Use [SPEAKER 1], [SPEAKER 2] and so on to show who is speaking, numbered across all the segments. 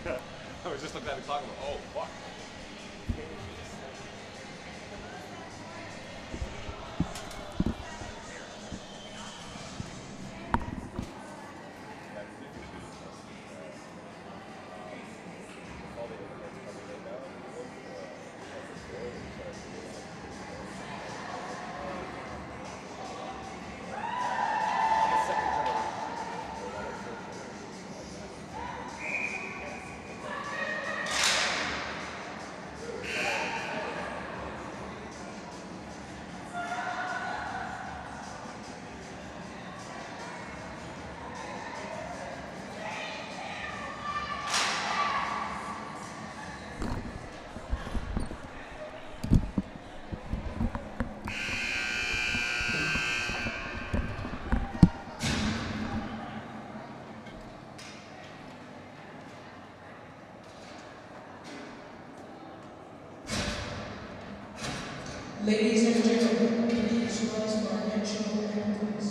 [SPEAKER 1] I was just looking at the clock and like, oh, fuck.
[SPEAKER 2] Ladies and gentlemen, please rise for our national anthems.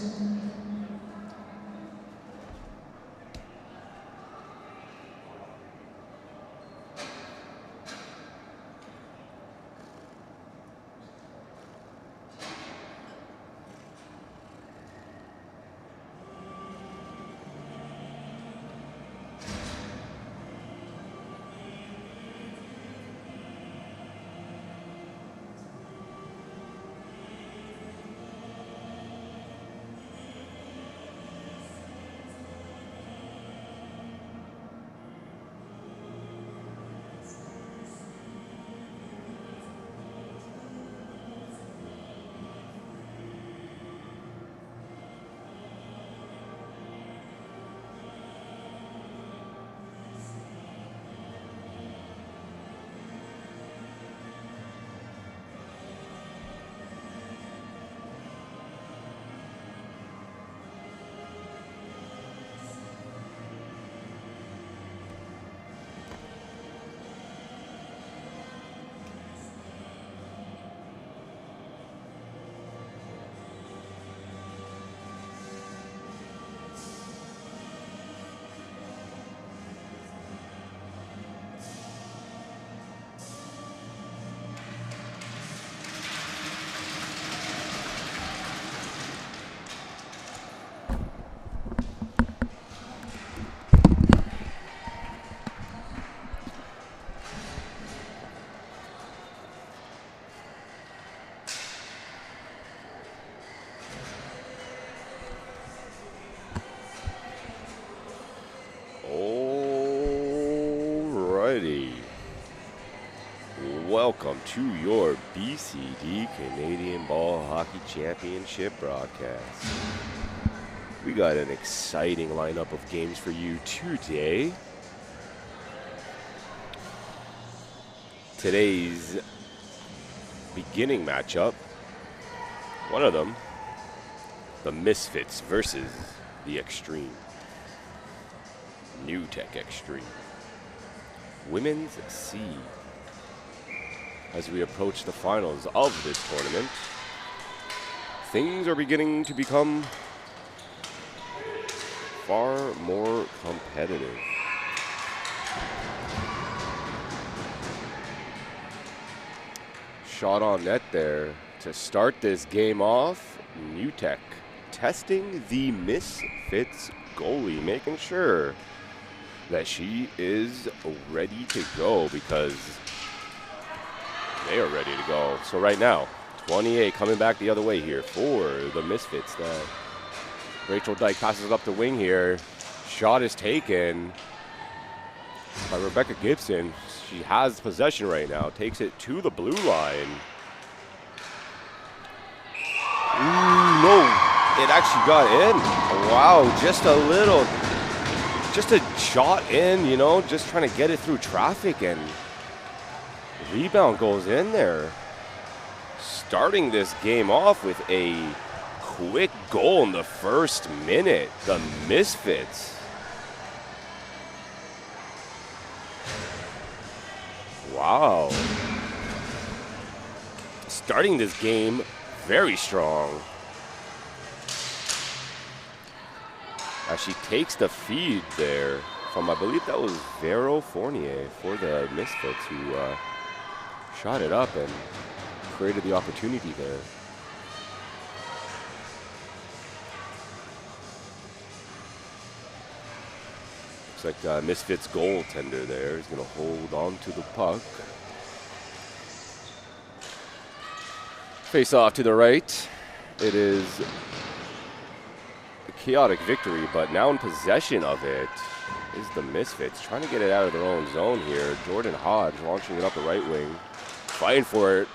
[SPEAKER 3] Alrighty. Welcome to your BCD Canadian Ball Hockey Championship broadcast. We got an exciting lineup of games for you today. Today's beginning matchup, one of them, the Misfits versus the Extreme. New Tech Extreme. Women's C. As we approach the finals of this tournament, things are beginning to become far more competitive. Shot on net there to start this game off. New Tech testing the Misfits goalie, making sure that she is ready to go because they are ready to go. So right now, 28 coming back the other way here for the Misfits. That Rachel Dyke passes up the wing here. Shot is taken by Rebecca Gibson. She has possession right now. Takes it to the blue line. Ooh, no, it actually got in. Wow, just a little, just a shot in, you know, just trying to get it through traffic, and rebound goes in there. Starting this game off with a quick goal in the first minute. The Misfits. Wow. Starting this game very strong. As she takes the feed there from, I believe that was Vero Fournier for the Misfits, who shot it up and created the opportunity there. Looks like Misfits goaltender there is going to hold on to the puck. Face off to the right. It is a chaotic victory, but now in possession of it is the Misfits, trying to get it out of their own zone here. Jordan Hodge launching it up the right wing, fighting for it.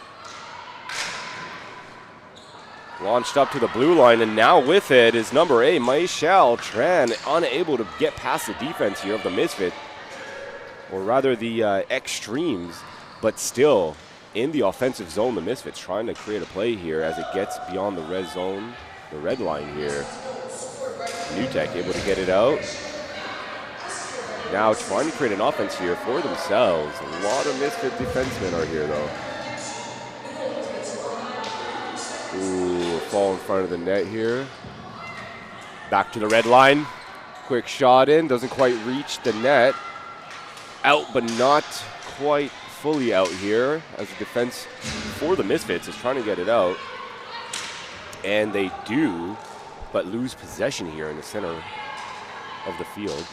[SPEAKER 3] Launched up to the blue line, and now with it is number 8, Michelle Tran, unable to get past the defense here of the Misfits, or rather the Extremes, but still in the offensive zone. The Misfits trying to create a play here as it gets beyond the red zone, the red line here. Newtek able to get it out. Now trying to create an offense here for themselves. A lot of Misfit defensemen are here though. Ooh, fall in front of the net here. Back to the red line. Quick shot in, doesn't quite reach the net. Out, but not quite fully out here, as the defense for the Misfits is trying to get it out. And they do, but lose possession here in the center of the field.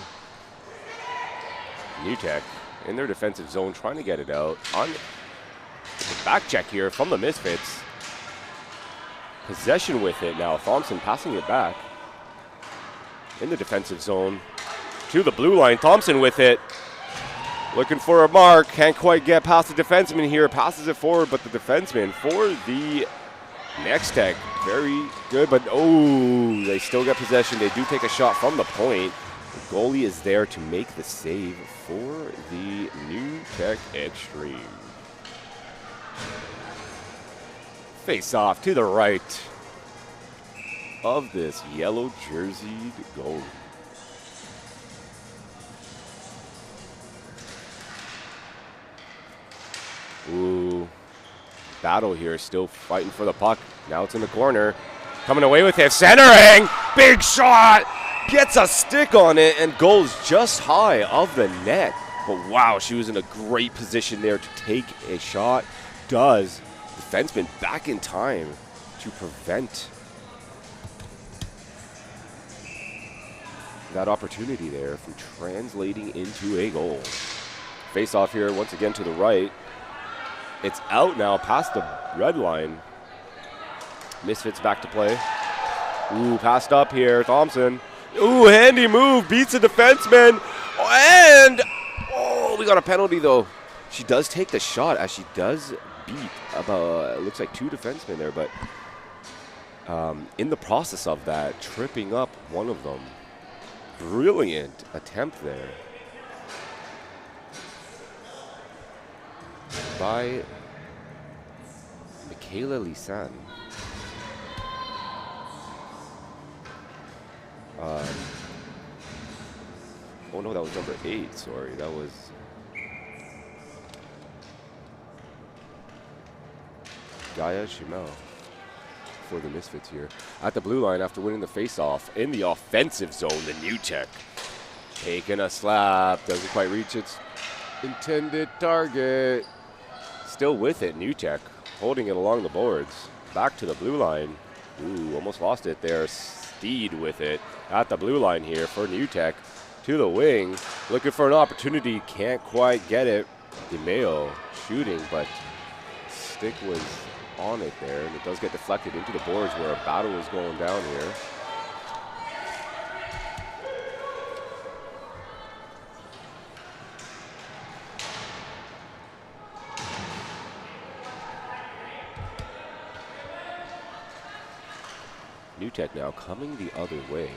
[SPEAKER 3] Newtek in their defensive zone trying to get it out. On the back check here from the Misfits. Possession with it now. Thompson passing it back in the defensive zone to the blue line. Thompson with it. Looking for a mark. Can't quite get past the defenseman here. Passes it forward, but the defenseman for the Next Tech. Very good, but oh, they still get possession. They do take a shot from the point. The goalie is there to make the save for the New Tech Extreme. Face off to the right of this yellow jerseyed goalie. Ooh, battle here, still fighting for the puck. Now it's in the corner, coming away with it, centering, big shot, gets a stick on it and goes just high of the net. But wow, she was in a great position there to take a shot. Does. Defenseman back in time to prevent that opportunity there from translating into a goal. Face off here once again to the right. It's out now past the red line. Misfits back to play. Ooh, passed up here. Thompson. Ooh, handy move. Beats the defenseman. And, oh, we got a penalty though. She does take the shot as she does beat about, it looks like 2 defensemen there, but in the process of that, tripping up one of them. Brilliant attempt there by Michaela Lisan. Oh no, that was number 8, sorry. That was Gaia Shimel for the Misfits here. At the blue line after winning the face-off in the offensive zone, the Newtek taking a slap. Doesn't quite reach its intended target. Still with it, Newtek holding it along the boards. Back to the blue line. Ooh, almost lost it there. Steed with it at the blue line here for Newtek. To the wing, looking for an opportunity. Can't quite get it. DeMeo shooting, but stick was on it there, and it does get deflected into the boards where a battle is going down here. Newtek now coming the other way.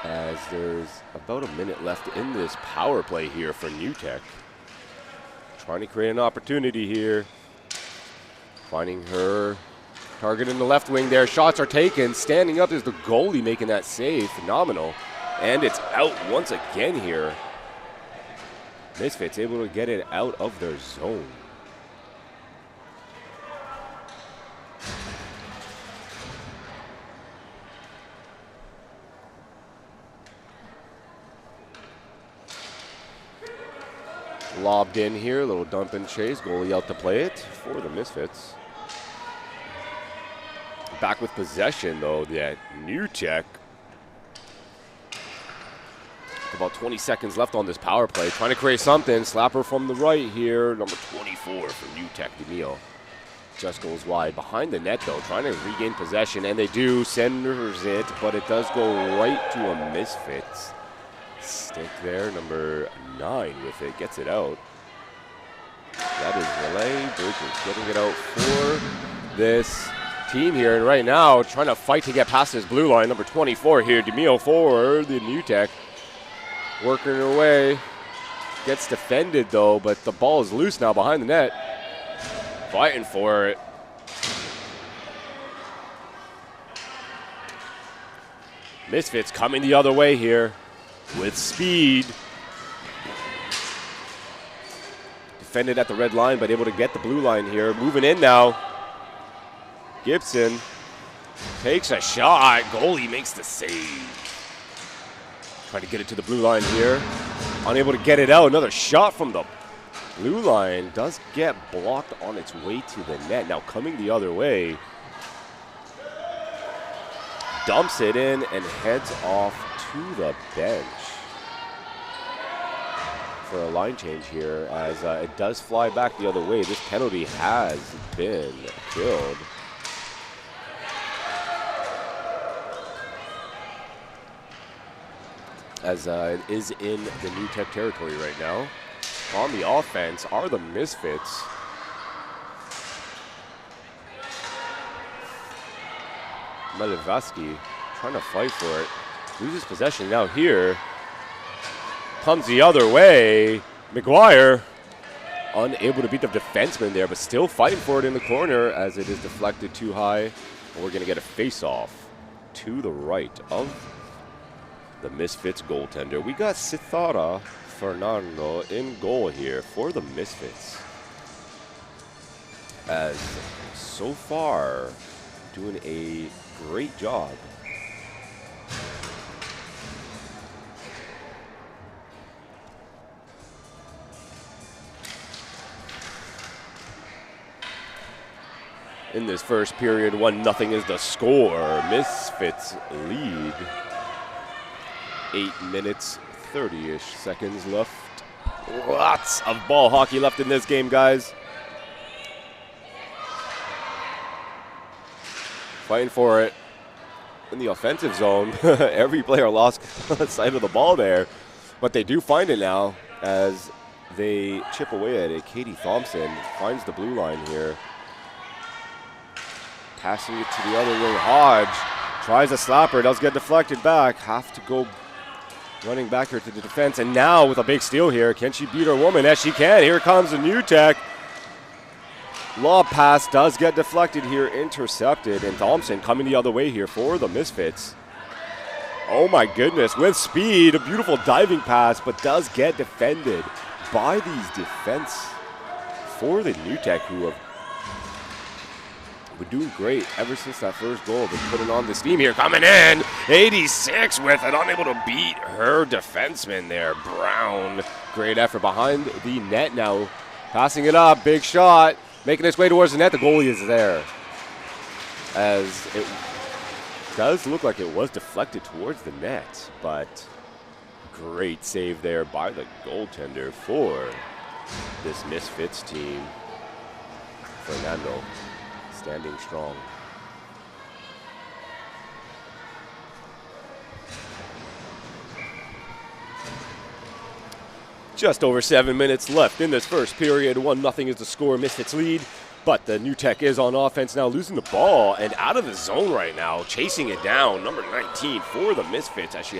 [SPEAKER 3] As there's about a minute left in this power play here for Newtek. Trying to create an opportunity here. Finding her target in the left wing there. Shots are taken. Standing up is the goalie making that save. Phenomenal. And it's out once again here. Misfits able to get it out of their zone. lobbed in here, a little dump and chase. Goalie out to play it for the Misfits. Back with possession, though, the New Tech. About 20 seconds left on this power play. Trying to create something. Slapper from the right here. Number 24 for New Tech, DeMille. Just goes wide. Behind the net, though. Trying to regain possession, and they do. Centers it, but it does go right to a Misfits. Stick there. Number 9 with it. Gets it out. That is Relay. Bridges getting it out for this team here, and right now trying to fight to get past this blue line. Number 24 here, DeMille for the New Tech, working her way, gets defended though, but the ball is loose now behind the net, fighting for it. Misfits coming the other way here with speed. Defended at the red line, but able to get the blue line here. Moving in now. Gibson takes a shot. Goalie makes the save. Trying to get it to the blue line here. Unable to get it out. Another shot from the blue line. Does get blocked on its way to the net. Now coming the other way. Dumps it in and heads off to the bench for a line change here, as it does fly back the other way. This penalty has been killed. As it is in the New Tech territory right now. On the offense are the Misfits. Malevsky trying to fight for it. Loses possession now here. Comes the other way. McGuire unable to beat the defenseman there, but still fighting for it in the corner as it is deflected too high. And we're going to get a face-off to the right of the Misfits goaltender. We got Cithara Fernando in goal here for the Misfits. As so far doing a great job. In this first period, 1-0 is the score. Misfits lead. 8 minutes, 30-ish seconds left. Lots of ball hockey left in this game, guys. Fighting for it in the offensive zone. Every player lost sight of the ball there, but they do find it now as they chip away at it. Katie Thompson finds the blue line here. Passing it to the other wing. Hodge tries a slapper, does get deflected back. Have to go running back here to the defense, and now with a big steal here, can she beat her woman? As she can. Here comes the New Tech. Lob pass does get deflected here, intercepted, and Thompson coming the other way here for the Misfits. Oh my goodness, with speed, a beautiful diving pass, but does get defended by these defense for the New Tech, who have been doing great ever since that first goal. Been putting on the steam here, coming in, 86 with it, unable to beat her defenseman there, Brown. Great effort behind the net now, passing it up, big shot. Making its way towards the net, the goalie is there. As it does look like it was deflected towards the net, but great save there by the goaltender for this Misfits team. Fernando standing strong. Just over 7 minutes left in this first period. 1-0 is the score. Misfits lead, but the New Tech is on offense now, losing the ball and out of the zone right now, chasing it down. Number 19 for the Misfits as she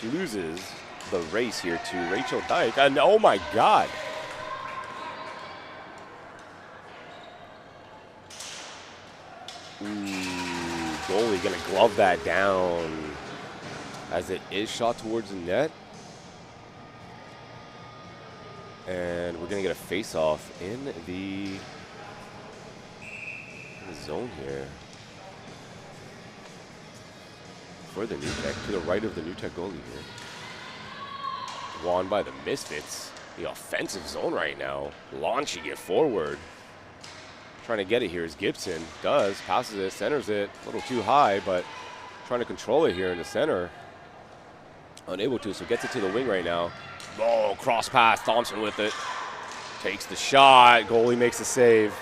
[SPEAKER 3] loses the race here to Rachel Dyke. And oh my God. Ooh, goalie gonna glove that down as it is shot towards the net. And we're going to get a face-off in the zone here for the New Tech, to the right of the New Tech goalie here. Won by the Misfits. the offensive zone right now, launching it forward. Trying to get it here is Gibson. Does, passes it, centers it, a little too high, but trying to control it here in the center. Unable to, so gets it to the wing right now. Oh, cross pass, Thompson with it. Takes the shot, goalie makes the save.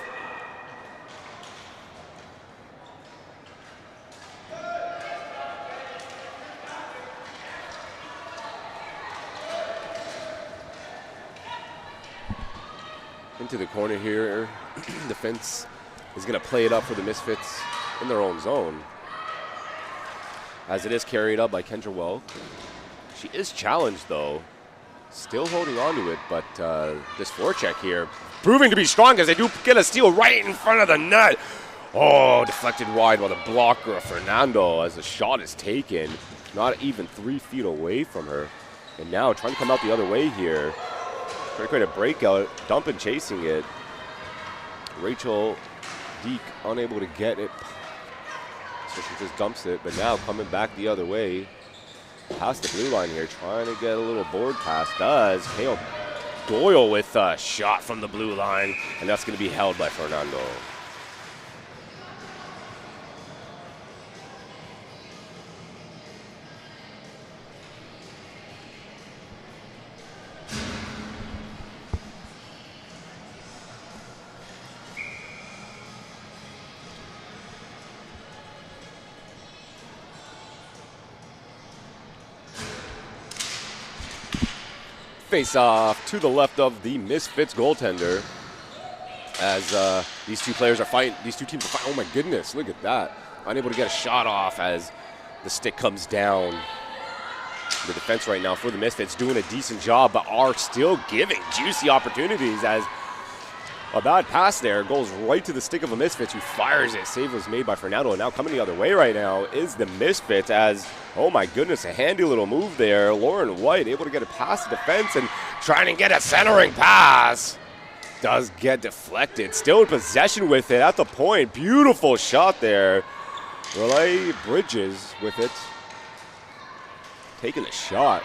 [SPEAKER 3] Into the corner here. Defense is going to play it up for the Misfits in their own zone. As it is carried up by Kendra Welk. She is challenged, though. Still holding on to it, but this forecheck here proving to be strong as they do get a steal right in front of the net. Oh, deflected wide by the blocker of Fernando as the shot is taken. Not even 3 feet away from her. And now trying to come out the other way here. Trying to create a breakout, dumping, chasing it. Rachel Deek unable to get it. So she just dumps it, but now coming back the other way. Past the blue line here, trying to get a little board pass. Does. Hale Doyle with a shot from the blue line, and that's going to be held by Fernando. Face off to the left of the Misfits goaltender as these two players are fighting. These two teams are fighting. Oh my goodness, look at that. Unable to get a shot off as the stick comes down. The defense right now for the Misfits doing a decent job, but are still giving juicy opportunities as a bad pass there goes right to the stick of a Misfits who fires it. Save was made by Fernando, and now coming the other way right now is the Misfits as, oh my goodness, a handy little move there. Lauren White able to get it past the defense and trying to get a centering pass. Does get deflected. Still in possession with it at the point. Beautiful shot there. Relay Bridges with it. Taking a shot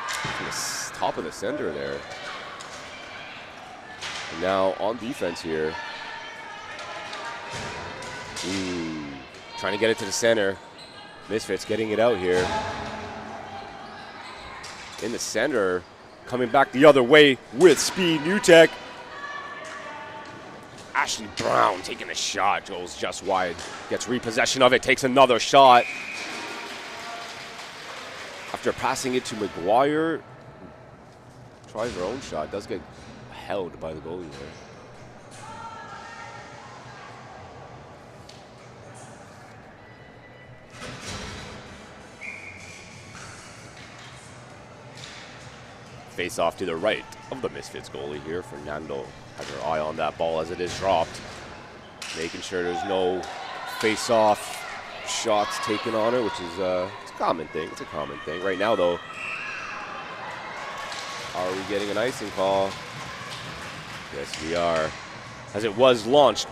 [SPEAKER 3] from the top of the center there. And now on defense here. Trying to get it to the center. Misfits getting it out here. In the center. Coming back the other way with speed. New Tech. Ashley Brown taking a shot. Goes just wide. Gets repossession of it. Takes another shot. After passing it to McGuire. Tries her own shot. Does get held by the goalie there. Face off to the right of the Misfits goalie here. Fernando has her eye on that ball as it is dropped. Making sure there's no face off shots taken on her, which is it's a common thing. It's a common thing. Right now though, are we getting an icing call? Yes, we are. As it was launched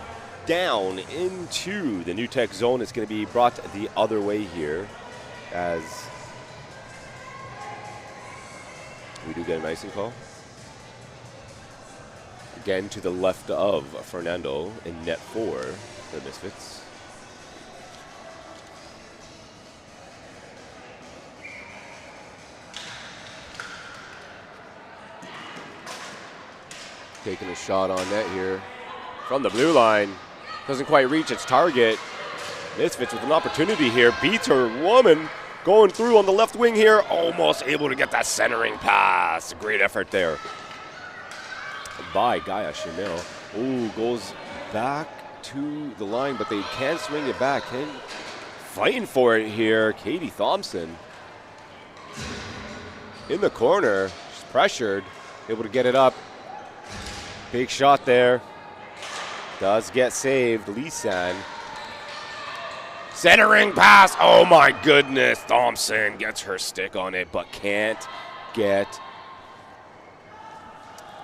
[SPEAKER 3] down into the New Tech zone, it's going to be brought the other way here as we do get an icing call. Again to the left of Fernando in net for the Misfits. Taking a shot on net here from the blue line. Doesn't quite reach its target. Misfits with an opportunity here. Beats her woman. Going through on the left wing here. Almost able to get that centering pass. Great effort there by Gaia Chanel. Ooh, goes back to the line, but they can't swing it back. Fighting for it here. Katie Thompson in the corner. She's pressured. Able to get it up. Big shot there. Does get saved. Lisan. Centering pass. Oh my goodness. Thompson gets her stick on it, but can't get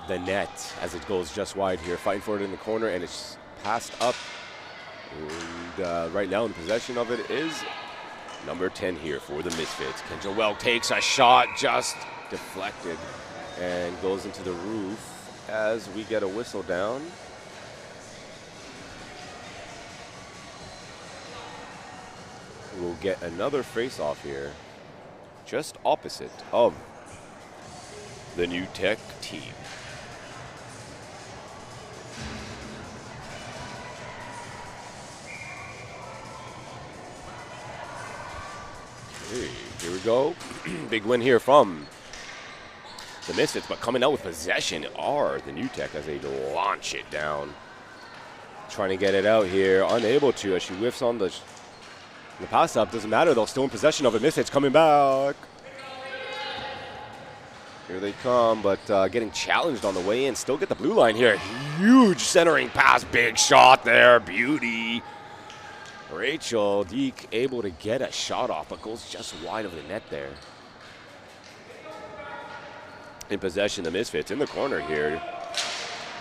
[SPEAKER 3] the net as it goes just wide here. Fighting for it in the corner, and it's passed up. And right now in possession of it is number 10 here for the Misfits. Kendra Welk takes a shot, just deflected. and goes into the roof as we get a whistle down. We'll get another face-off here, just opposite of the New Tech team. Okay, here we go. Big win here from the Misfits, but coming out with possession are the New Tech as they launch it down. Trying to get it out here, unable to as she whiffs on the pass up. Doesn't matter, they'll still in possession of it. Misfits coming back. Here they come, but getting challenged on the way in. Still get the blue line here. Huge centering pass, big shot there, beauty. Rachel Deek able to get a shot off, but goes just wide of the net there. In possession, the Misfits in the corner here.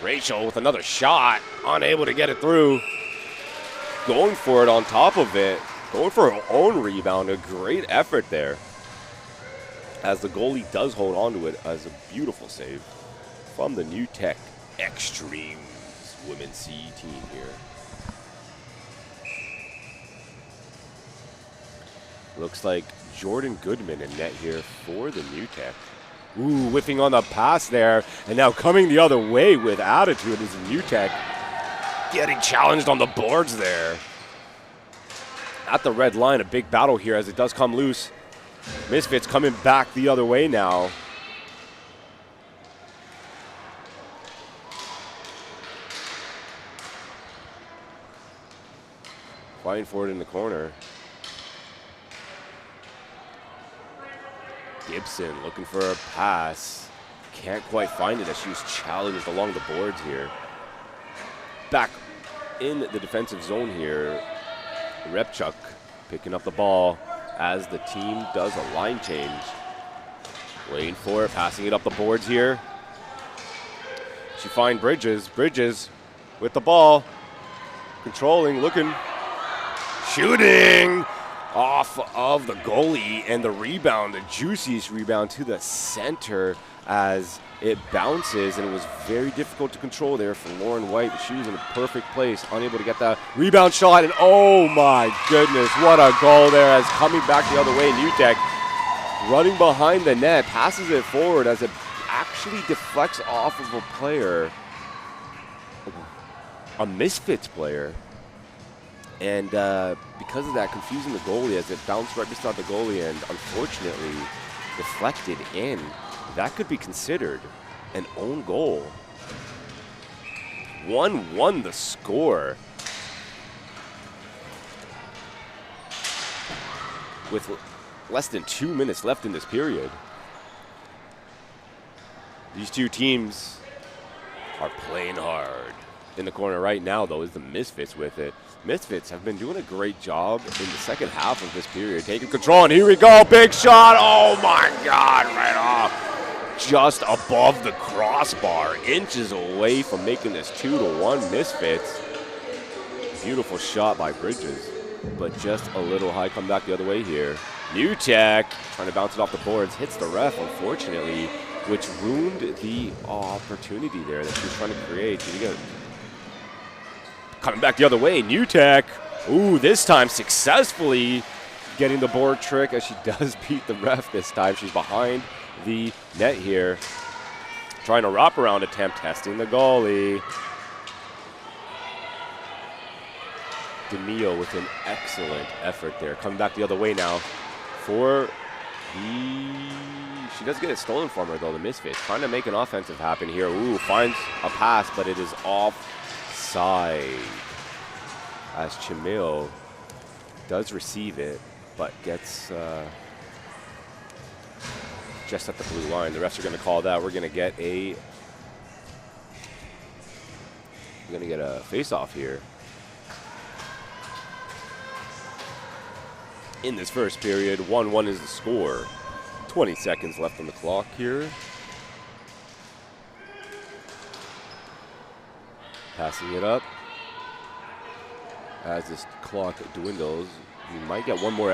[SPEAKER 3] Rachel with another shot, unable to get it through. Going for it on top of it, going for her own rebound. A great effort there, as the goalie does hold on to it as a beautiful save from the New Tech Extremes Women's C team here. Looks like Jordan Goodman in net here for the New Tech. Ooh, whiffing on the pass there, and now coming the other way with attitude is the New Tech. Getting challenged on the boards there. At the red line, a big battle here as it does come loose. Misfits coming back the other way now. Fighting for it in the corner. Gibson looking for a pass. Can't quite find it as she was challenged along the boards here. Back in the defensive zone here. Repchuk picking up the ball as the team does a line change. Waiting for it, passing it up the boards here. She finds Bridges. Bridges with the ball. Controlling, looking. Shooting! Off of the goalie, and the rebound, the juiciest rebound to the center as it bounces, and it was very difficult to control there for Lauren White. She was in a perfect place, unable to get that rebound shot, and oh my goodness, what a goal there as coming back the other way, New Tech running behind the net, passes it forward as it actually deflects off of a player, a Misfits player. And because of that, confusing the goalie as it bounced right beside the goalie and unfortunately deflected in. That could be considered an own goal. 1-1 the score. With less than 2 minutes left in this period. These two teams are playing hard. In the corner right now, though, is the Misfits with it. Misfits have been doing a great job in the second half of this period, taking control, and here we go, big shot, oh my God, right off, just above the crossbar, inches away from making this 2-1 Misfits. Beautiful shot by Bridges, but just a little high, come back the other way here. New Tech, trying to bounce it off the boards, hits the ref, unfortunately, which ruined the opportunity there that she was trying to create. Coming back the other way, New Tech. Ooh, this time successfully getting the board trick as she does beat the ref this time. She's behind the net here. Trying a wraparound attempt, testing the goalie. DeMio with an excellent effort there. Coming back the other way now for the... She does get it stolen from her, though, the Misfits. Trying to make an offensive happen here. Ooh, finds a pass, but it is off side as Chamil does receive it, but gets just at the blue line. The refs are going to call that. We're going to get a face-off here in this first period. 1-1 is the score. 20 seconds left on the clock here. Passing it up. As this clock dwindles, we might get one more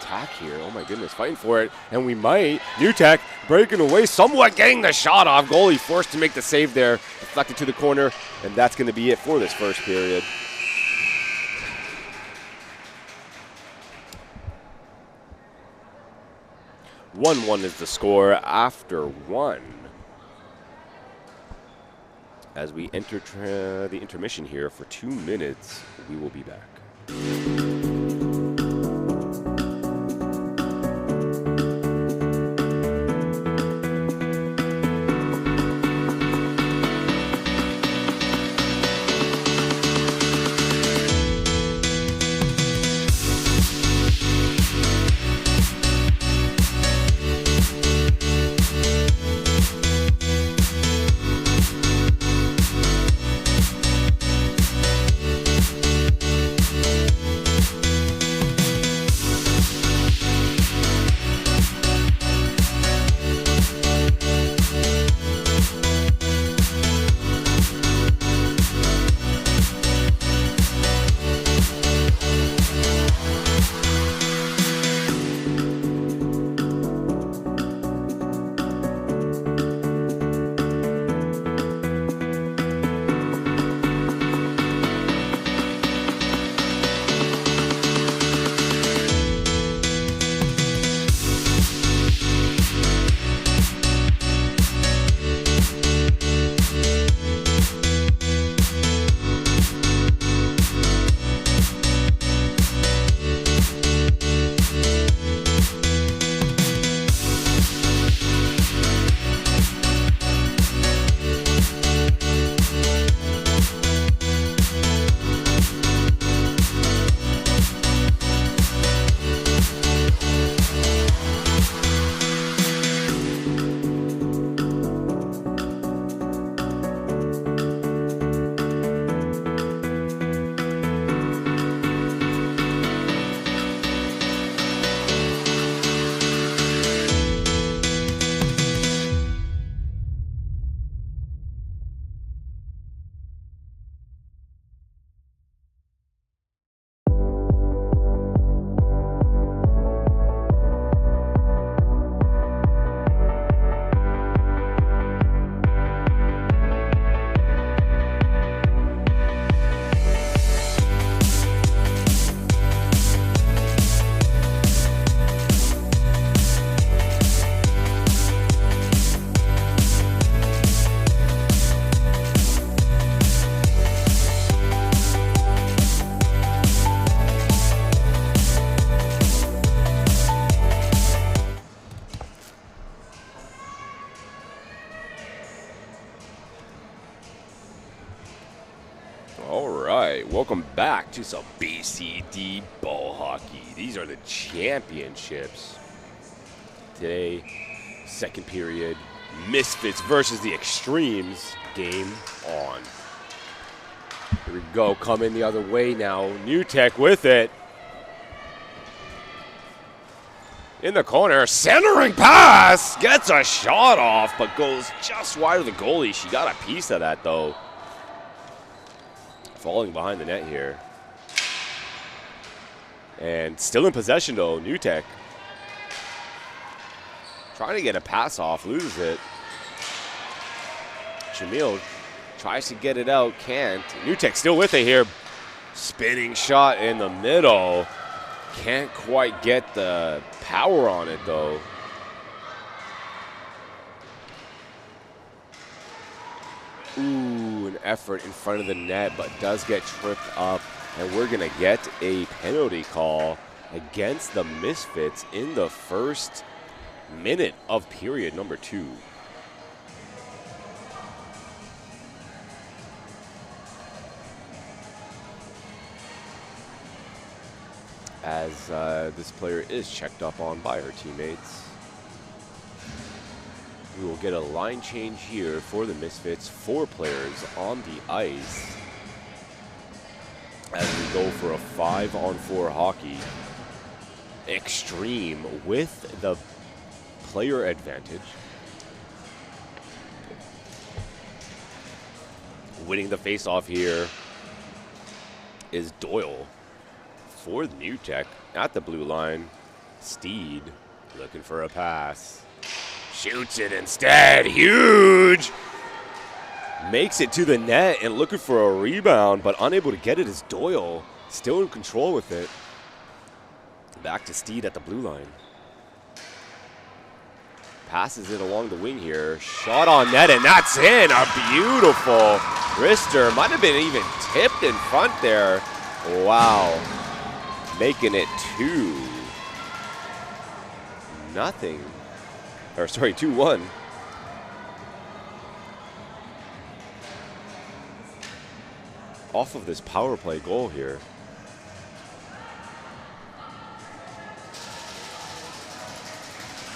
[SPEAKER 3] attack here. Oh my goodness, fighting for it. And we might. New Tech breaking away, somewhat getting the shot off. Goalie forced to make the save there. Deflected to the corner. And that's going to be it for this first period. One is the score after one. As we enter the intermission here for 2 minutes, we will be back. Welcome back to some BCD ball hockey. These are the championships. Today, second period, Misfits versus the Extremes. Game on. Here we go, coming the other way now. New Tech with it. In the corner, centering pass. Gets a shot off, but goes just wide of the goalie. She got a piece of that, though. Falling behind the net here. And still in possession, though, New Tech. Trying to get a pass off, loses it. Jamil tries to get it out, can't. New Tech still with it here. Spinning shot in the middle. Can't quite get the power on it, though. Ooh, an effort in front of the net, but does get tripped up. And we're going to get a penalty call against the Misfits in the first minute of period number 2. As this player is checked up on by her teammates. We will get a line change here for the Misfits. 4 players on the ice as we go for a 5-on-4 hockey. Extreme with the player advantage. Winning the face-off here is Doyle for New Tech at the blue line. Steed looking for a pass. Shoots it instead. Huge. Makes it to the net and looking for a rebound, but unable to get it as Doyle still in control with it. Back to Steed at the blue line. Passes it along the wing here. Shot on net, and that's in. A beautiful wrister. Might have been even tipped in front there. Wow. Making it 2-0. Or sorry, 2-1. Off of this power play goal here.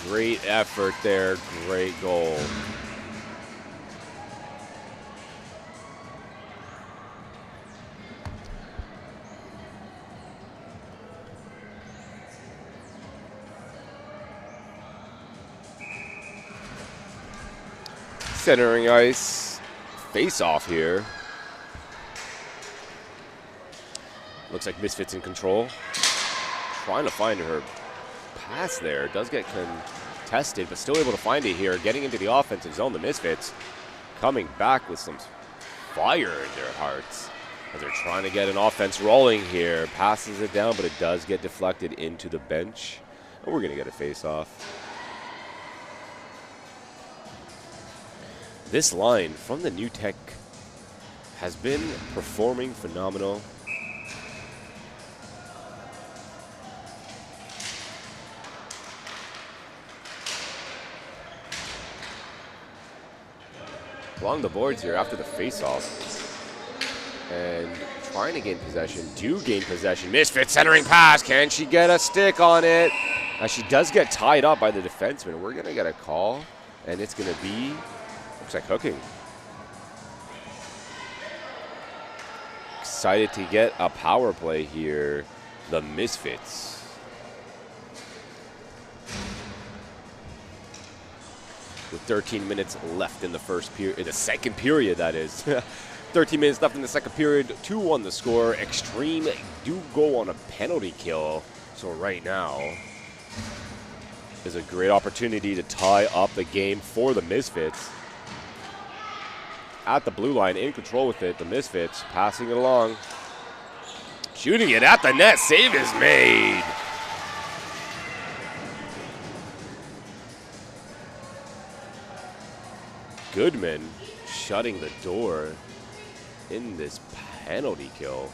[SPEAKER 3] Great effort there, great goal. Centering ice, face off here. Looks like Missfits in control. Trying to find her pass there. Does get contested, but still able to find it here. Getting into the offensive zone, the Missfits coming back with some fire in their hearts as they're trying to get an offense rolling here. Passes it down, but it does get deflected into the bench. And we're going to get a face-off. This line from the New Tech has been performing phenomenal. Along the boards here after the face-off. And trying to gain possession. Do gain possession. Missfits centering pass. Can she get a stick on it? As she does get tied up by the defenseman. We're going to get a call. And it's going to be, looks like hooking. Excited to get a power play here. The Missfits. With 13 minutes left in the first period, in the second period, that is. 13 minutes left in the second period, 2-1 the score. Extreme do go on a penalty kill. So right now is a great opportunity to tie up the game for the Missfits. At the blue line, in control with it, the Missfits passing it along. Shooting it at the net, save is made. Goodman shutting the door in this penalty kill.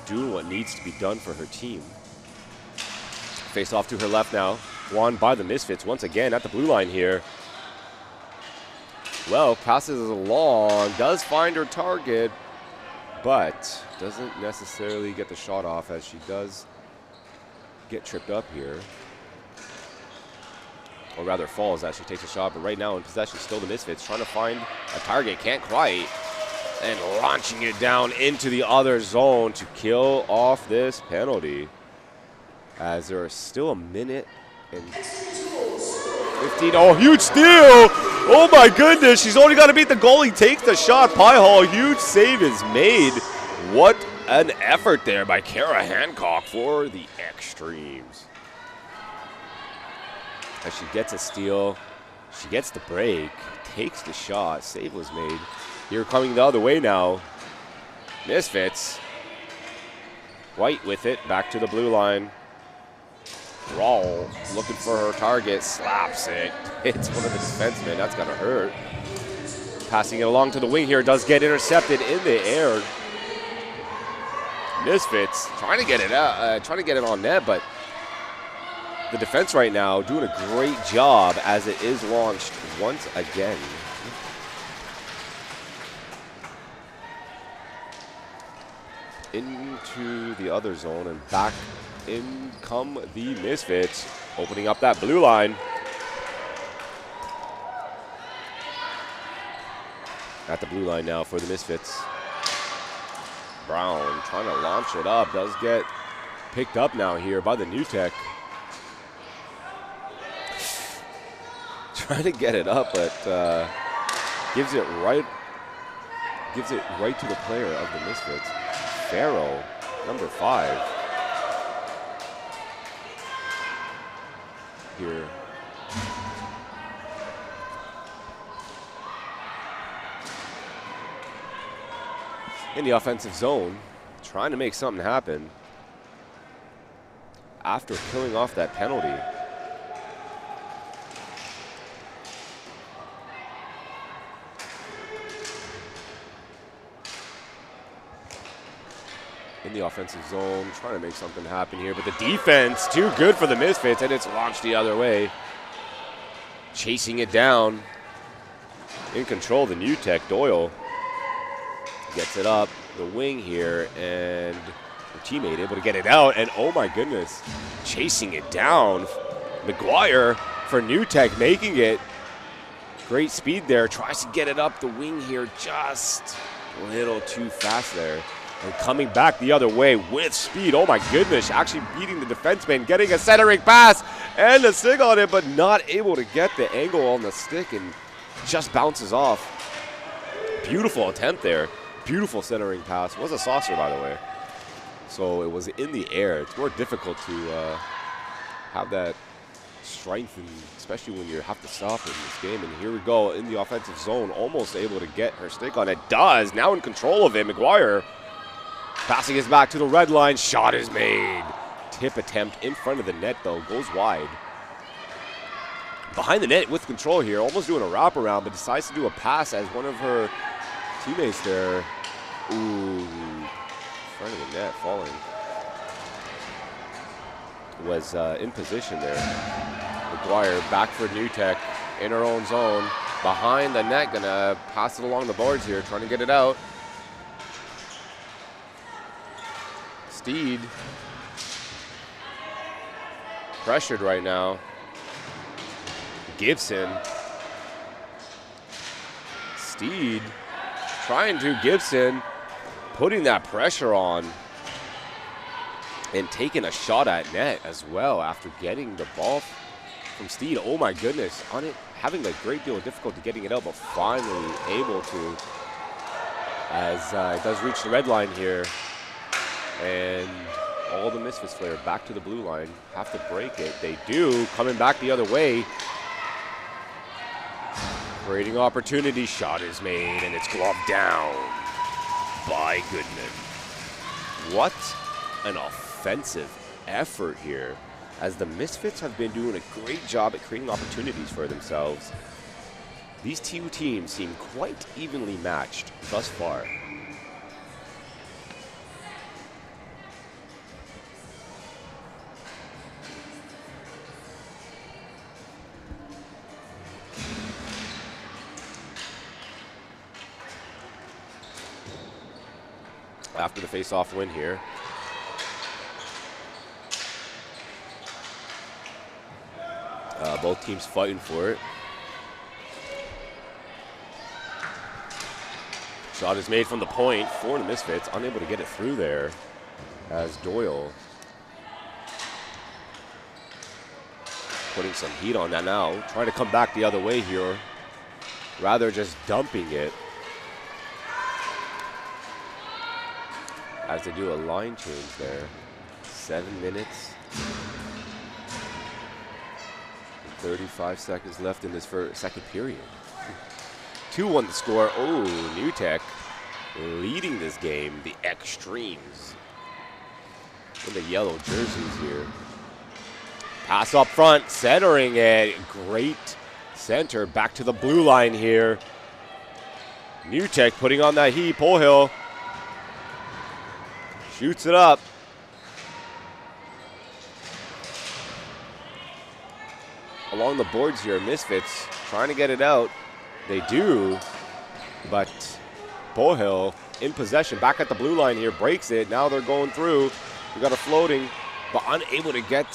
[SPEAKER 3] Doing what needs to be done for her team. Face off to her left now. Won by the Missfits once again at the blue line here. Well, passes along, does find her target, but doesn't necessarily get the shot off as she does get tripped up here. Or rather falls as she takes a shot, but right now in possession still the Missfits trying to find a target, can't quite, and launching it down into the other zone to kill off this penalty as there is still a minute and 15. Oh, huge steal! Oh my goodness, she's only got to beat the goalie, takes the shot. Pie Hall, huge save is made. What an effort there by Kara Hancock for the Extremes. As she gets a steal, she gets the break, takes the shot, save was made. Here coming the other way now, Missfits. White with it, back to the blue line. Rawl looking for her target, slaps it. Hits one of the defensemen, that's gotta hurt. Passing it along to the wing here, does get intercepted in the air. Missfits trying to get it out, trying to get it on net, but the defense right now doing a great job as it is launched once again. Into the other zone and back in come the Missfits, opening up that blue line. At the blue line now for the Missfits. Brown trying to launch it up, does get picked up now here by the New Tech. Trying to get it up, but gives it right to the player of the Misfits. Farrell, number 5. here. In the offensive zone, trying to make something happen after killing off that penalty. In the offensive zone, trying to make something happen here, but the defense too good for the Misfits, and it's launched the other way. Chasing it down. In control, the New Tech, Doyle. Gets it up the wing here, and the teammate able to get it out, and oh my goodness, chasing it down. McGuire for New Tech making it. Great speed there, tries to get it up the wing here, just a little too fast there. And coming back the other way with speed. Oh my goodness, actually beating the defenseman, getting a centering pass and a stick on it, but not able to get the angle on the stick and just bounces off. Beautiful attempt there. Beautiful centering pass. Was a saucer, by the way. So it was in the air. It's more difficult to have that strength, and especially when you have to stop in this game. And here we go in the offensive zone, almost able to get her stick on it. Does, now in control of it, McGuire. Passing his back to the red line. Shot is made. Tip attempt in front of the net, though. Goes wide. Behind the net with control here. Almost doing a wraparound, but decides to do a pass as one of her teammates there. Ooh. In front of the net, falling. Was in position there. McGuire back for New Tech in her own zone. Behind the net. Gonna pass it along the boards here. Trying to get it out. Steed pressured right now. Gibson. Steed trying to Gibson, putting that pressure on and taking a shot at net as well after getting the ball from Steed. Oh my goodness, on it, having a great deal of difficulty getting it out, but finally able to, as it does reach the red line here. And all the Misfits players back to the blue line, have to break it. They do, coming back the other way. Creating opportunity, shot is made, and it's gloved down by Goodman. What an offensive effort here, as the Misfits have been doing a great job at creating opportunities for themselves. These two teams seem quite evenly matched thus far. After the face-off win here. Both teams fighting for it. Shot is made from the point for the Misfits, unable to get it through there as Doyle putting some heat on that now. Trying to come back the other way here, rather just dumping it. As they do a line change there. 7 minutes. 35 seconds left in this second period. 2-1 the score. Oh, New Tech leading this game. The Extremes in the yellow jerseys here. Pass up front, centering it. Great center. Back to the blue line here. New Tech putting on that heat. Polehill shoots it up. Along the boards here, Misfits trying to get it out. They do, but Polehill in possession, back at the blue line here, breaks it. Now they're going through. We got a floating, but unable to get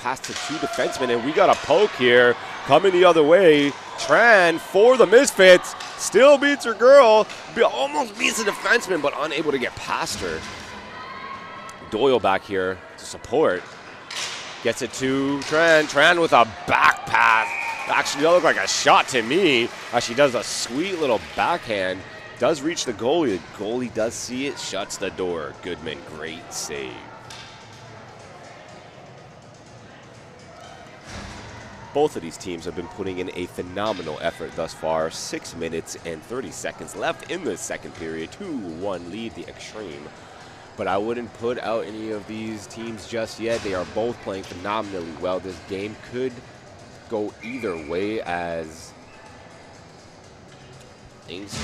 [SPEAKER 3] past the two defensemen, and we got a poke here coming the other way. Tran for the Misfits, still beats her girl, almost beats the defenseman, but unable to get past her. Doyle back here to support. Gets it to Tran. Tran with a back pass. Actually, that looked like a shot to me. She does a sweet little backhand. Does reach the goalie. The goalie does see it. Shuts the door. Goodman, great save. Both of these teams have been putting in a phenomenal effort thus far. 6 minutes and 30 seconds left in the second period. 2-1 lead the Extreme. But I wouldn't put out any of these teams just yet. They are both playing phenomenally well. This game could go either way, as things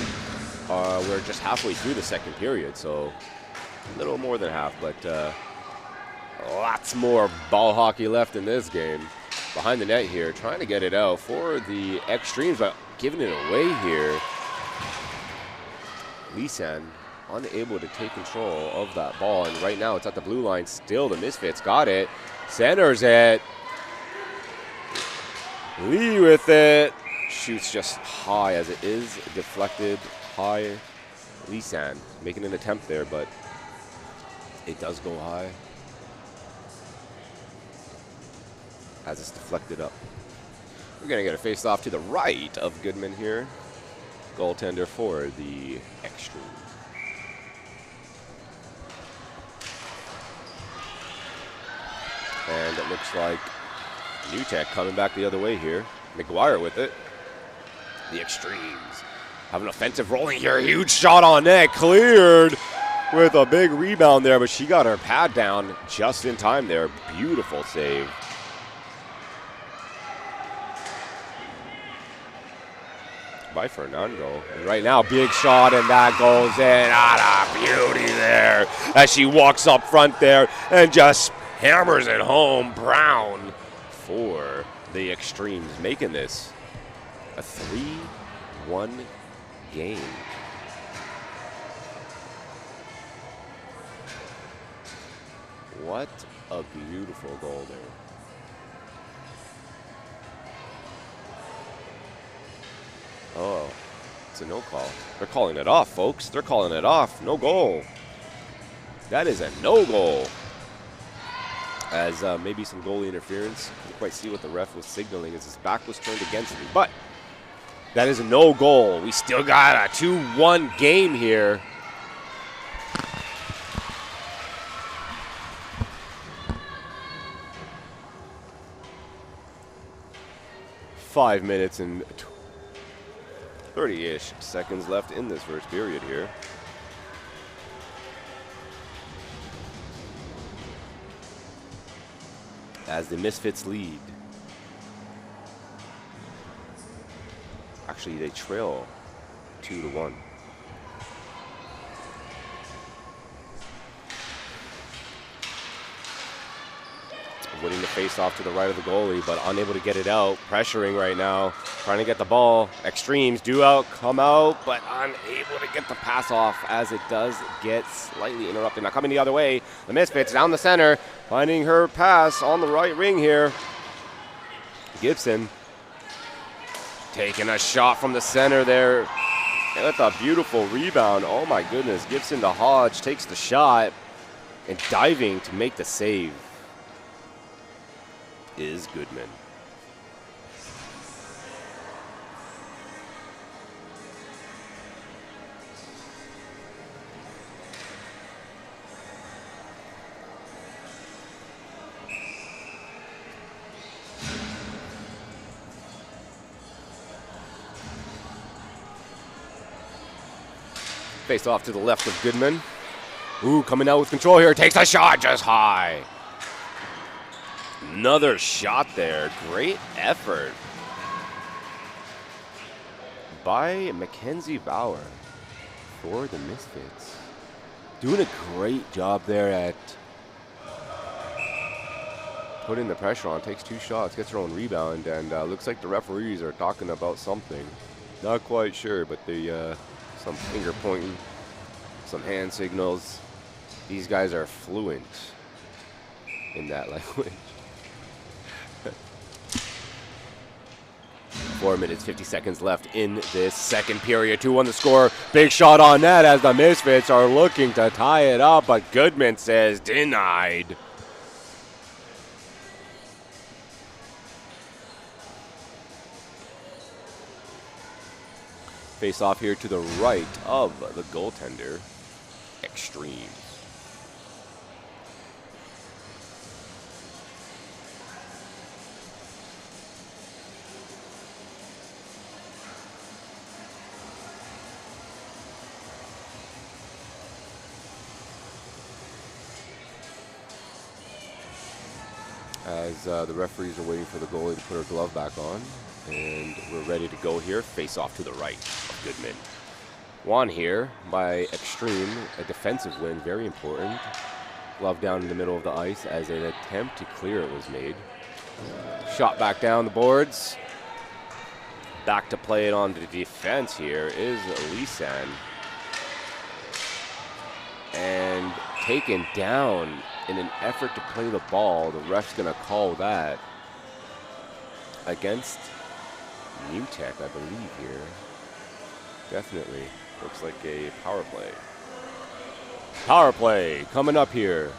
[SPEAKER 3] we're just halfway through the second period, so a little more than half, but lots more ball hockey left in this game. Behind the net here, trying to get it out for the Extremes, but giving it away here. Lisan unable to take control of that ball, and right now it's at the blue line. Still the Misfits got it, centers it. Lee with it, shoots just high as it is deflected high. Lisan making an attempt there, but it does go high as it's deflected up. We're gonna get a face off to the right of Goodman here. Goaltender for the Extreme. And it looks like New Tech coming back the other way here. McGuire with it. The Extremes have an offensive rolling here. Huge shot on net. Cleared with a big rebound there, but she got her pad down just in time there. Beautiful save. By Fernando. And right now, big shot, and that goes in. Ah, beauty there as she walks up front there and just hammers it home. Brown for the Extremes, making this a 3-1 game. What a beautiful goal there. Oh, it's a no call. They're calling it off, folks. They're calling it off. No goal. That is a no goal. As maybe some goalie interference. Couldn't quite see what the ref was signaling as his back was turned against me. But that is a no goal. We still got a 2-1 game here. Five minutes and 30-ish seconds left in this first period here. As the Misfits lead. Actually, they trail 2-1. Winning the face-off to the right of the goalie, but unable to get it out. Pressuring right now, trying to get the ball. Extremes do come out, but unable to get the pass off as it does get slightly interrupted. Now coming the other way, the Misfits down the center, finding her pass on the right ring here. Gibson taking a shot from the center there. And with a beautiful rebound. Oh my goodness, Gibson to Hodge takes the shot and diving to make the save is Goodman. Face off to the left of Goodman. Ooh, coming out with control here. Takes a shot just high. Another shot there. Great effort by Mackenzie Bauer for the Misfits. Doing a great job there at putting the pressure on. Takes two shots, gets her own rebound, and looks like the referees are talking about something. Not quite sure, but they some finger pointing, some hand signals. These guys are fluent in that language. 4 minutes, 50 seconds left in this second period. 2-1 the score. Big shot on net as the Misfits are looking to tie it up, but Goodman says denied. Face off here to the right of the goaltender. Extremes. as the referees are waiting for the goalie to put her glove back on. And we're ready to go here. Face off to the right of Goodman. Won here by Extreme, a defensive win, very important. Glove down in the middle of the ice as an attempt to clear it was made. Shot back down the boards. Back to play it on the defense here is Lisan. And taken down in an effort to play the ball. The ref's gonna call that against New Tech, I believe here. Definitely looks like a power play. Power play coming up here.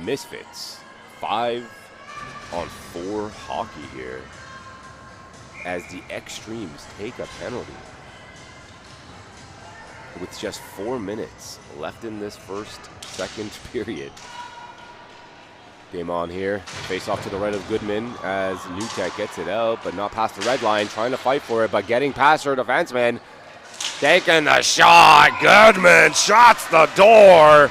[SPEAKER 3] Missfits, 5-on-4 hockey here as the Extremes take a penalty with just 4 minutes left in this second period. Game on here. Face off to the right of Goodman as New Tech gets it out, but not past the red line. Trying to fight for it, but getting past her defenseman. Taking the shot. Goodman shuts the door.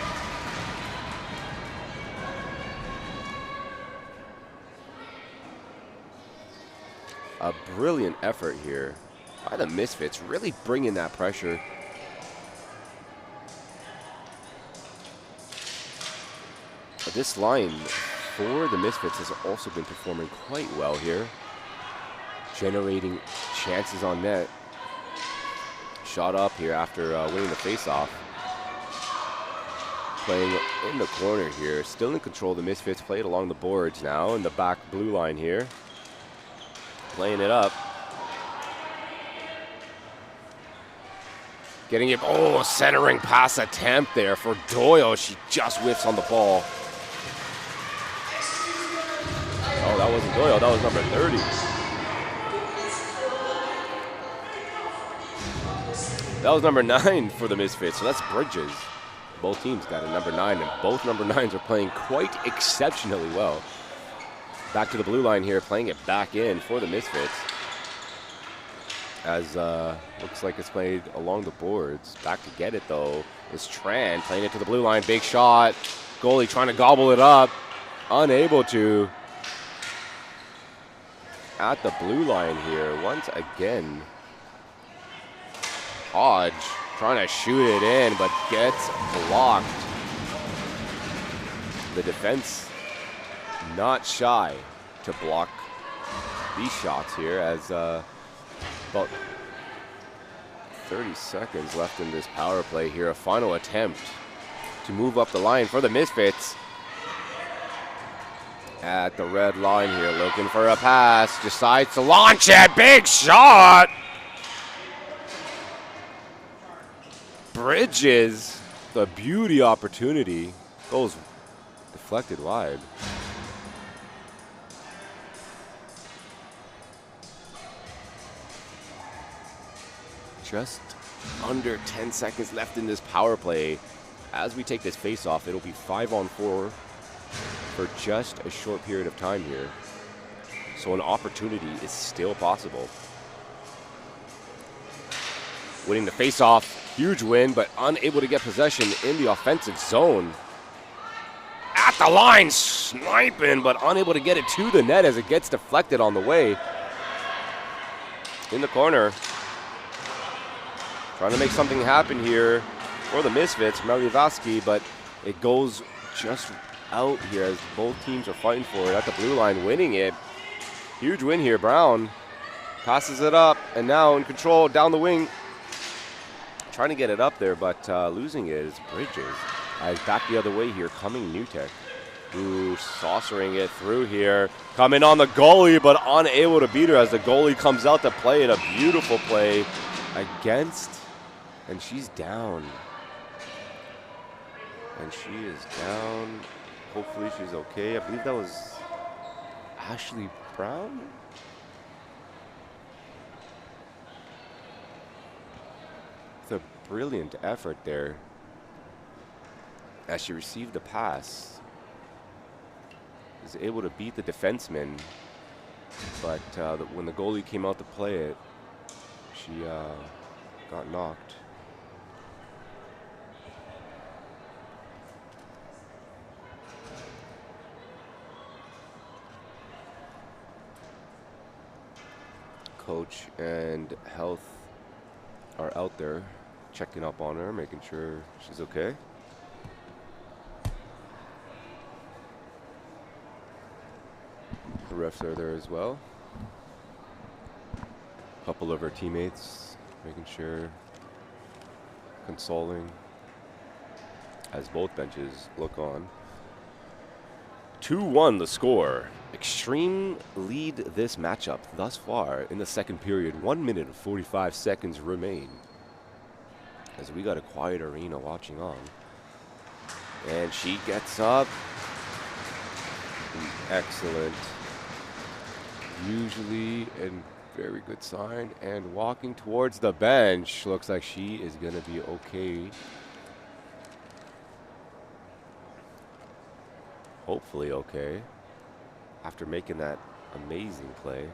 [SPEAKER 3] A brilliant effort here by the Misfits, really bringing that pressure. This line for the Misfits has also been performing quite well here, generating chances on net. Shot up here after winning the faceoff. Playing in the corner here, still in control. The Misfits played along the boards now in the back blue line here. Playing it up. Getting it, oh, centering pass attempt there for Doyle. She just whiffs on the ball. Oh, that wasn't Doyle, that was number 30. That was number 9 for the Misfits, so that's Bridges. Both teams got a number 9, and both number 9s are playing quite exceptionally well. Back to the blue line here, playing it back in for the Misfits. As looks like it's played along the boards. Back to get it though is Tran, playing it to the blue line, big shot. Goalie trying to gobble it up, unable to. At the blue line here, once again. Hodge trying to shoot it in, but gets blocked. The defense not shy to block these shots here as about 30 seconds left in this power play here. A final attempt to move up the line for the Misfits. At the red line here, looking for a pass, decides to launch it, big shot! Bridges, the beauty opportunity, goes deflected wide. Just under 10 seconds left in this power play. As we take this face off, it'll be 5-on-4 for just a short period of time here. So an opportunity is still possible. Winning the face off, huge win, but unable to get possession in the offensive zone. At the line, sniping, but unable to get it to the net as it gets deflected on the way. In the corner. Trying to make something happen here for the Misfits, Meliavaski, but it goes just out here as both teams are fighting for it. At the blue line, winning it. Huge win here. Brown passes it up, and now in control down the wing. Trying to get it up there, but losing it is Bridges. Back the other way here, coming New Tech. Ooh, saucering it through here. Coming on the goalie, but unable to beat her as the goalie comes out to play it. A beautiful play against, and she's down. And she is down. Hopefully she's okay. I believe that was Ashley Brown. It's a brilliant effort there as she received the pass. Was able to beat the defenseman, but when the goalie came out to play it, she got knocked. Coach and health are out there checking up on her, making sure she's okay. The refs are there as well. A couple of her teammates making sure, consoling as both benches look on. 2-1 the score. Extreme lead this matchup thus far in the second period. 1 minute and 45 seconds remain as we got a quiet arena watching on. And she gets up. Excellent. Usually a very good sign. And walking towards the bench. Looks like she is going to be okay. Hopefully okay. After making that amazing play.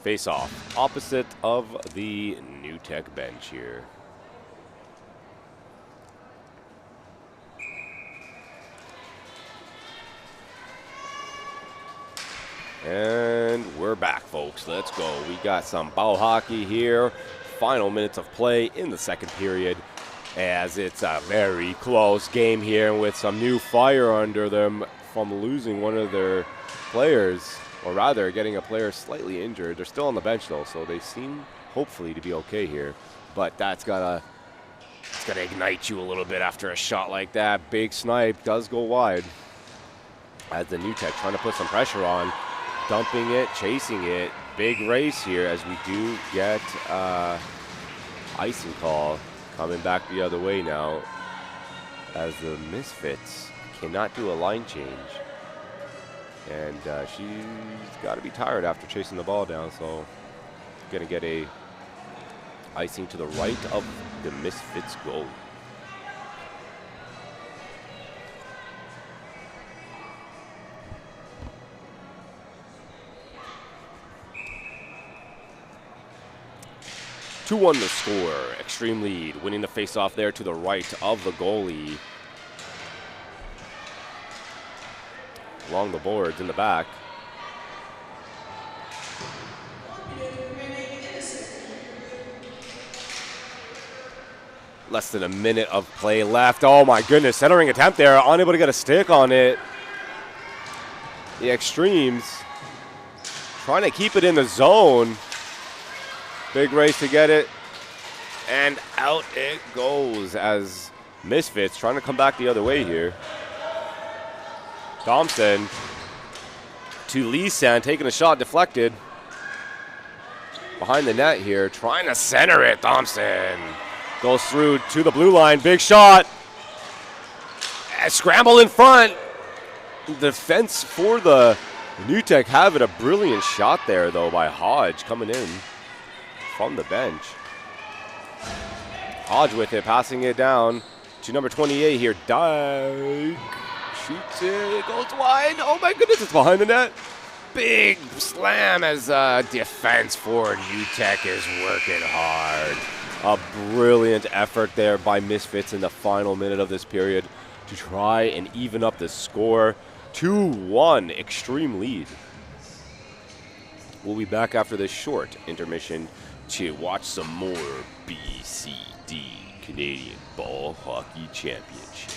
[SPEAKER 3] Face off, opposite of the New Tech bench here. And we're back, folks. Let's go. We got some ball hockey here. Final minutes of play in the second period, as it's a very close game here with some new fire under them from losing one of their players, or rather getting a player slightly injured. They're still on the bench though, so they seem hopefully to be okay here. But it's gotta ignite you a little bit after a shot like that. Big snipe does go wide as the New Tech trying to put some pressure on. Dumping it, chasing it. Big race here as we do get icing call coming back the other way now, as the Misfits cannot do a line change. And she's got to be tired after chasing the ball down, so going to get a icing to the right of the Misfits goal. (2-1) the score. Extreme lead, winning the face-off there to the right of the goalie. Along the boards in the back. Less than a minute of play left. Oh my goodness, centering attempt there. Unable to get a stick on it. The Extremes trying to keep it in the zone. Big race to get it. And out it goes as Misfits trying to come back the other way here. Thompson to Lisan, taking a shot, deflected. Behind the net here, trying to center it. Thompson goes through to the blue line. Big shot. A scramble in front. Defense for the New Tech have it. A brilliant shot there, though, by Hodge coming in from the bench. Hodge with it, passing it down to number 28 here. Dyke shoots it, goes wide. Oh my goodness, it's behind the net. Big slam as defense for New Tech is working hard. A brilliant effort there by Misfits in the final minute of this period to try and even up the score. 2-1, extreme lead. We'll be back after this short intermission to watch some more BCD, Canadian Ball Hockey Championship.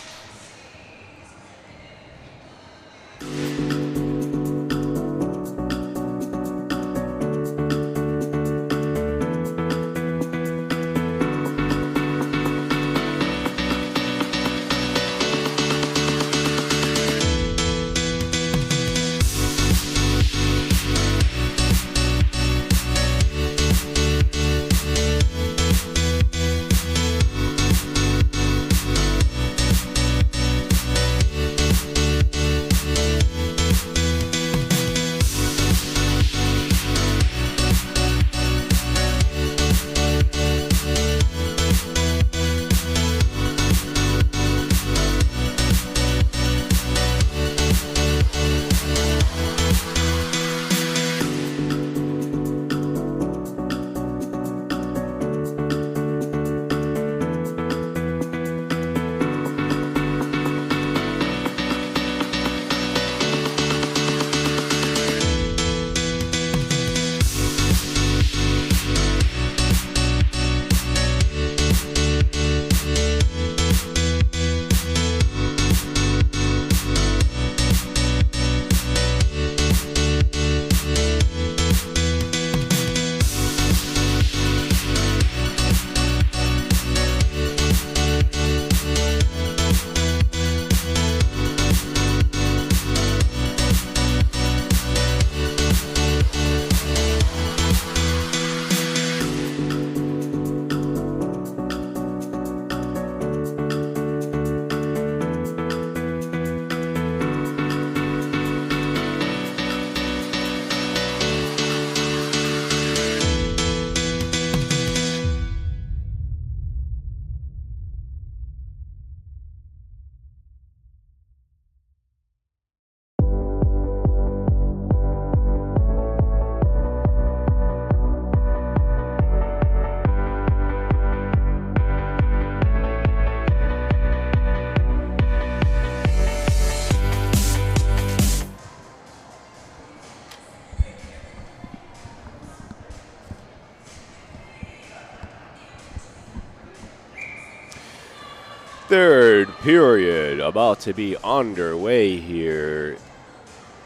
[SPEAKER 3] Third period about to be underway here.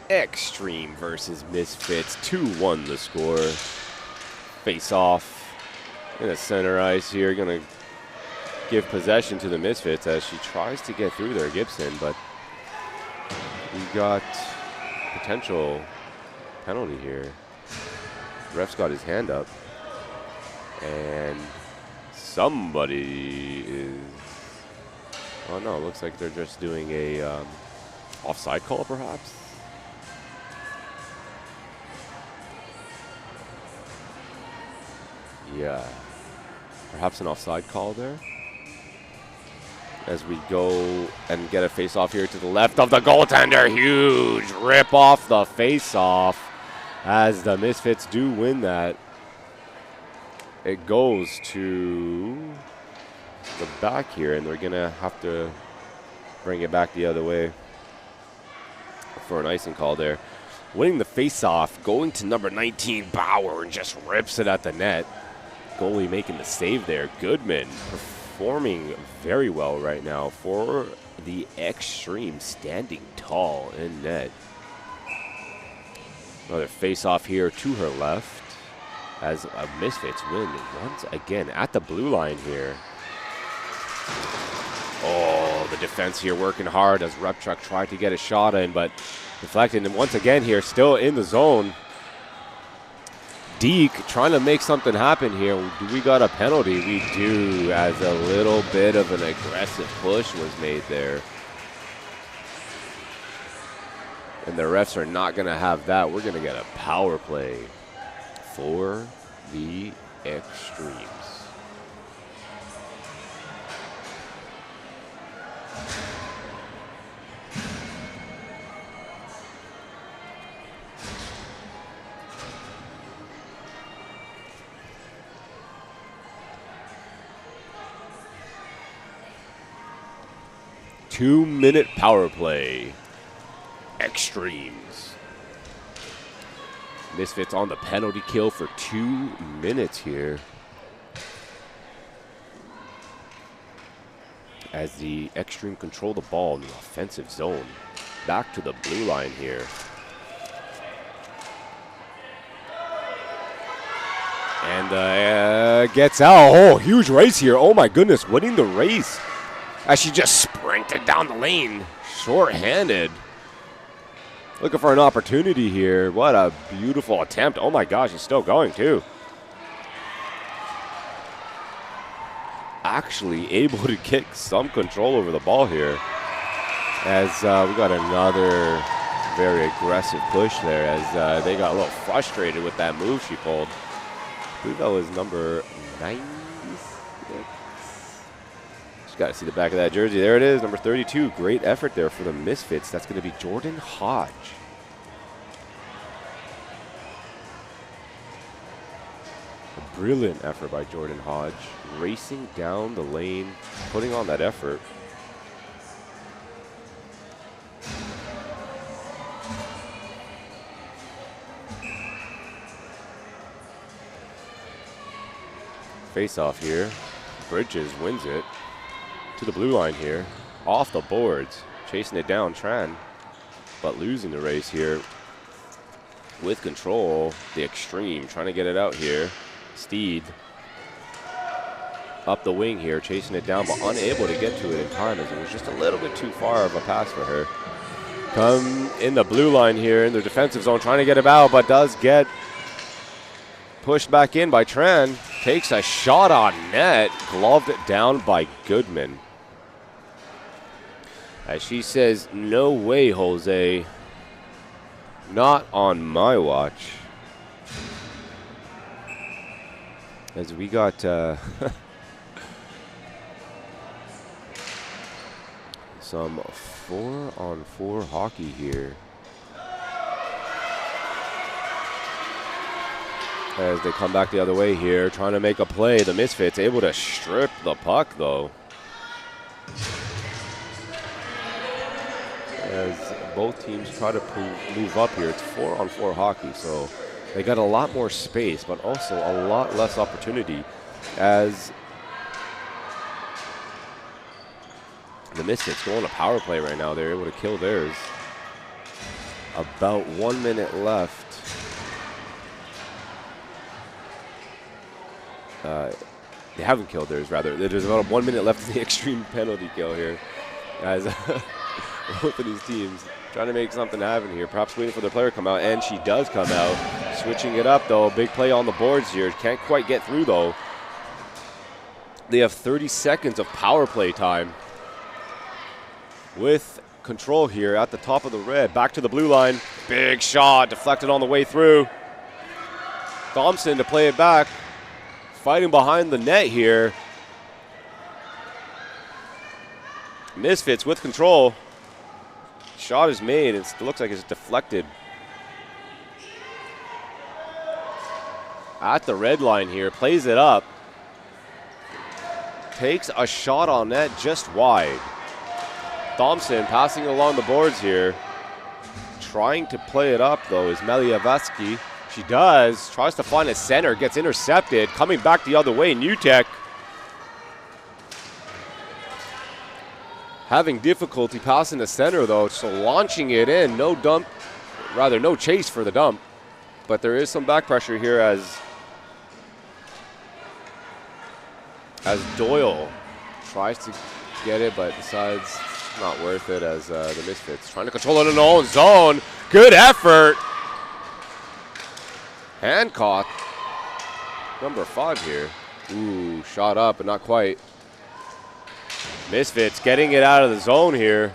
[SPEAKER 3] Extreme versus Misfits. 2-1 the score. Face off in the center ice here. Going to give possession to the Misfits as she tries to get through there, Gibson, but we got potential penalty here. Ref's got his hand up, and somebody is, oh no, it looks like they're just doing a offside call perhaps. Yeah, perhaps an offside call there. As we go and get a face-off here to the left of the goaltender. Huge rip off the face-off as the Misfits do win that. It goes to the back here, and they're going to have to bring it back the other way for an icing call there. Winning the face-off, going to number 19, Bauer, and just rips it at the net. Goalie making the save there. Goodman performing very well right now for the Extreme, standing tall in net. Another face-off here to her left as a Misfits win once again at the blue line here. Oh, the defense here working hard as Repchuk tried to get a shot in, but deflected. And once again here, still in the zone. Deke trying to make something happen here. Do we got a penalty? We do, as a little bit of an aggressive push was made there. And the refs are not going to have that. We're going to get a power play for the Extremes. Two-minute power play. Extremes. Misfits on the penalty kill for 2 minutes here. As the Extreme control the ball in the offensive zone. Back to the blue line here. And gets out. Oh, huge race here. Oh my goodness, winning the race. As she just sprinted down the lane, short-handed. Looking for an opportunity here. What a beautiful attempt. Oh my gosh, he's still going too. Actually able to get some control over the ball here. As we got another very aggressive push there as they got a little frustrated with that move she pulled. I believe that was number 96. Got to see the back of that jersey. There it is, number 32. Great effort there for the Misfits. That's going to be Jordan Hodge. A brilliant effort by Jordan Hodge. Racing down the lane, putting on that effort. Face off here. Bridges wins it. To the blue line here, off the boards, chasing it down, Tran, but losing the race here with control. The Extreme trying to get it out here. Steed up the wing here, chasing it down, but unable to get to it in time as it was just a little bit too far of a pass for her. Come in the blue line here in the defensive zone, trying to get it out, but does get pushed back in by Tran. Takes a shot on net, gloved it down by Goodman. As she says, no way, Jose. Not on my watch. As we got some 4-on-4 hockey here. As they come back the other way here, trying to make a play. The Misfits able to strip the puck, though. As both teams try to move up here. It's 4-on-4 hockey, so they got a lot more space, but also a lot less opportunity. As The Missfits going to power play right now. They're able to kill theirs. About 1 minute left. They haven't killed theirs, rather. There's about 1 minute left in the extreme penalty kill here. As both of these teams trying to make something happen here. Perhaps waiting for the player to come out, and she does come out. Switching it up, though. Big play on the boards here. Can't quite get through, though. They have 30 seconds of power play time. With control here at the top of the red. Back to the blue line. Big shot. Deflected on the way through. Thompson to play it back. Fighting behind the net here. Missfits with control. Shot is made. It looks like it's deflected. At the red line here. Plays it up. Takes a shot on net just wide. Thompson passing along the boards here. Trying to play it up, though, is Meliavaski. She does. Tries to find a center. Gets intercepted. Coming back the other way, Newtek. Having difficulty passing the center, though, so launching it in. No dump. Rather, no chase for the dump. But there is some back pressure here as Doyle tries to get it, but decides not worth it as the Missfits trying to control it in their own zone. Good effort. Hancock, number 5 here. Ooh, shot up, but not quite. Missfits getting it out of the zone here.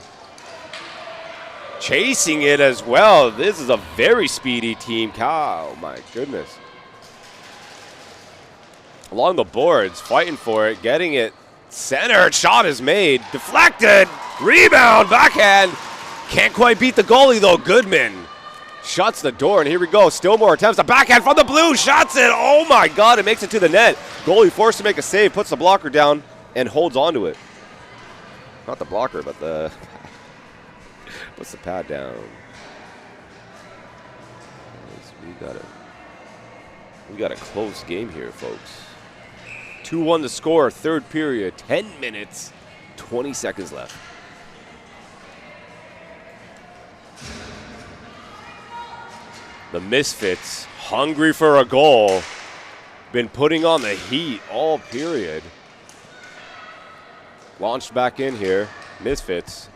[SPEAKER 3] Chasing it as well. This is a very speedy team. Oh, my goodness. Along the boards, fighting for it, getting it. Centered, shot is made. Deflected. Rebound, backhand. Can't quite beat the goalie, though. Goodman shuts the door, and here we go. Still more attempts. A backhand from the blue. Shots it. Oh, my God. It makes it to the net. Goalie forced to make a save. Puts the blocker down and holds on to it. Not the blocker, but the... puts the pad down. We got a close game here, folks. 2-1 to score. Third period. 10 minutes. 20 seconds left. The Missfits, hungry for a goal, been putting on the heat all period. Launched back in here, Missfits.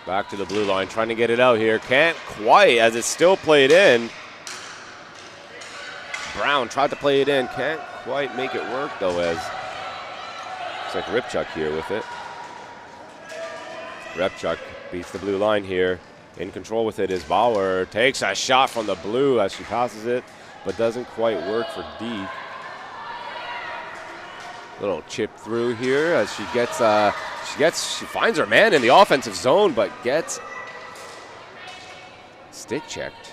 [SPEAKER 3] Back to the blue line, trying to get it out here. Can't quite, as it's still played in. Brown tried to play it in, can't quite make it work though, as looks like Ripchuk here with it. Repchuk beats the blue line here. In control with it is Bauer. Takes a shot from the blue as she passes it, but doesn't quite work for D. Little chip through here as she she finds her man in the offensive zone, but gets stick checked.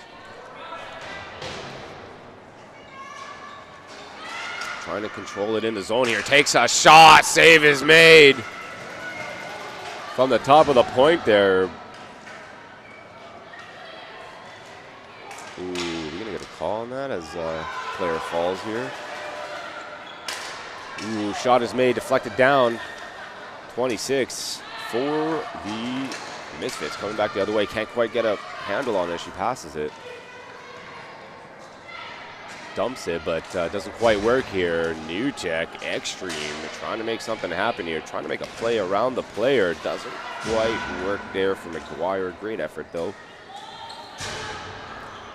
[SPEAKER 3] Trying to control it in the zone here. Takes a shot. Save is made. From the top of the point there. Ooh, we're going to get a call on that as player falls here. Ooh, shot is made, deflected down. 26 for the Missfits. Coming back the other way. Can't quite get a handle on it. She passes it. Dumps it, but doesn't quite work here. Newtek, extreme, trying to make something happen here. Trying to make a play around the player. Doesn't quite work there for McGuire. Great effort, though.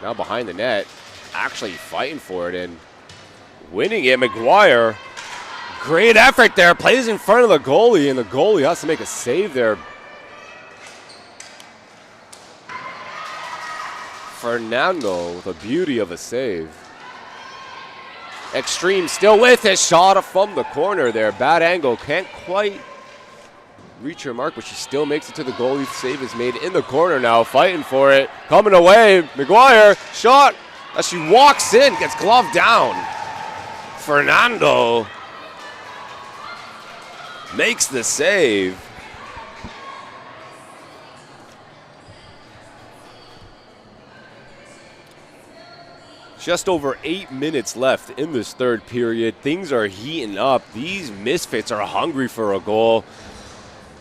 [SPEAKER 3] Now behind the net, actually fighting for it and winning it. McGuire, great effort there. Plays in front of the goalie, and the goalie has to make a save there. Fernando with a beauty of a save. Extreme still with it. Shot from the corner there. Bad angle. Can't quite reach her mark, but she still makes it to the goalie. Save is made in the corner now. Fighting for it. Coming away. McGuire. Shot as she walks in. Gets gloved down. Fernando makes the save. Just over 8 minutes left in this third period. Things are heating up. These Misfits are hungry for a goal.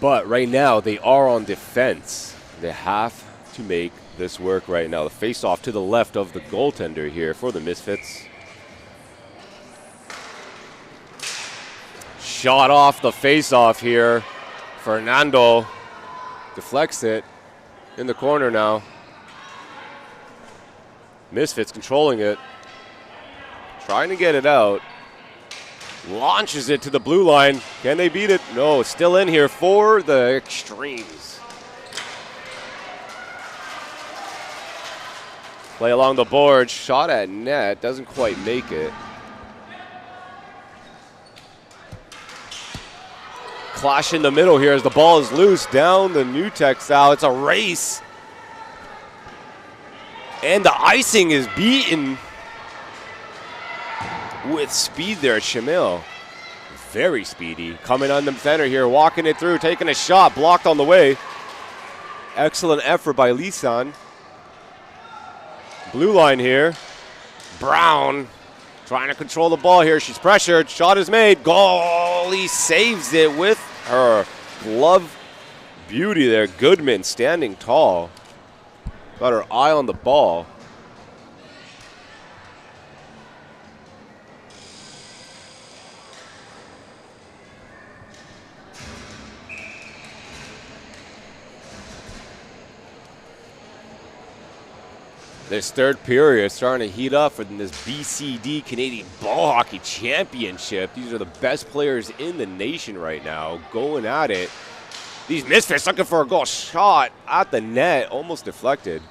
[SPEAKER 3] But right now, they are on defense. They have to make this work right now. The face-off to the left of the goaltender here for the Misfits. Shot off the face-off here. Fernando deflects it in the corner now. Misfits controlling it. Trying to get it out. Launches it to the blue line. Can they beat it? No, it's still in here for the Extremes. Play along the board. Shot at net. Doesn't quite make it. Clash in the middle here as the ball is loose down the New Tech South. It's a race. And the icing is beaten with speed there. Shamil, very speedy. Coming on the center here, walking it through, taking a shot, blocked on the way. Excellent effort by Lisan. Blue line here. Brown trying to control the ball here. She's pressured. Shot is made. Goalie saves it with her glove beauty there. Goodman standing tall. Got her eye on the ball. This third period is starting to heat up for this BCD Canadian Ball Hockey Championship. These are the best players in the nation right now going at it. These Misfits looking for a goal. Shot at the net, almost deflected.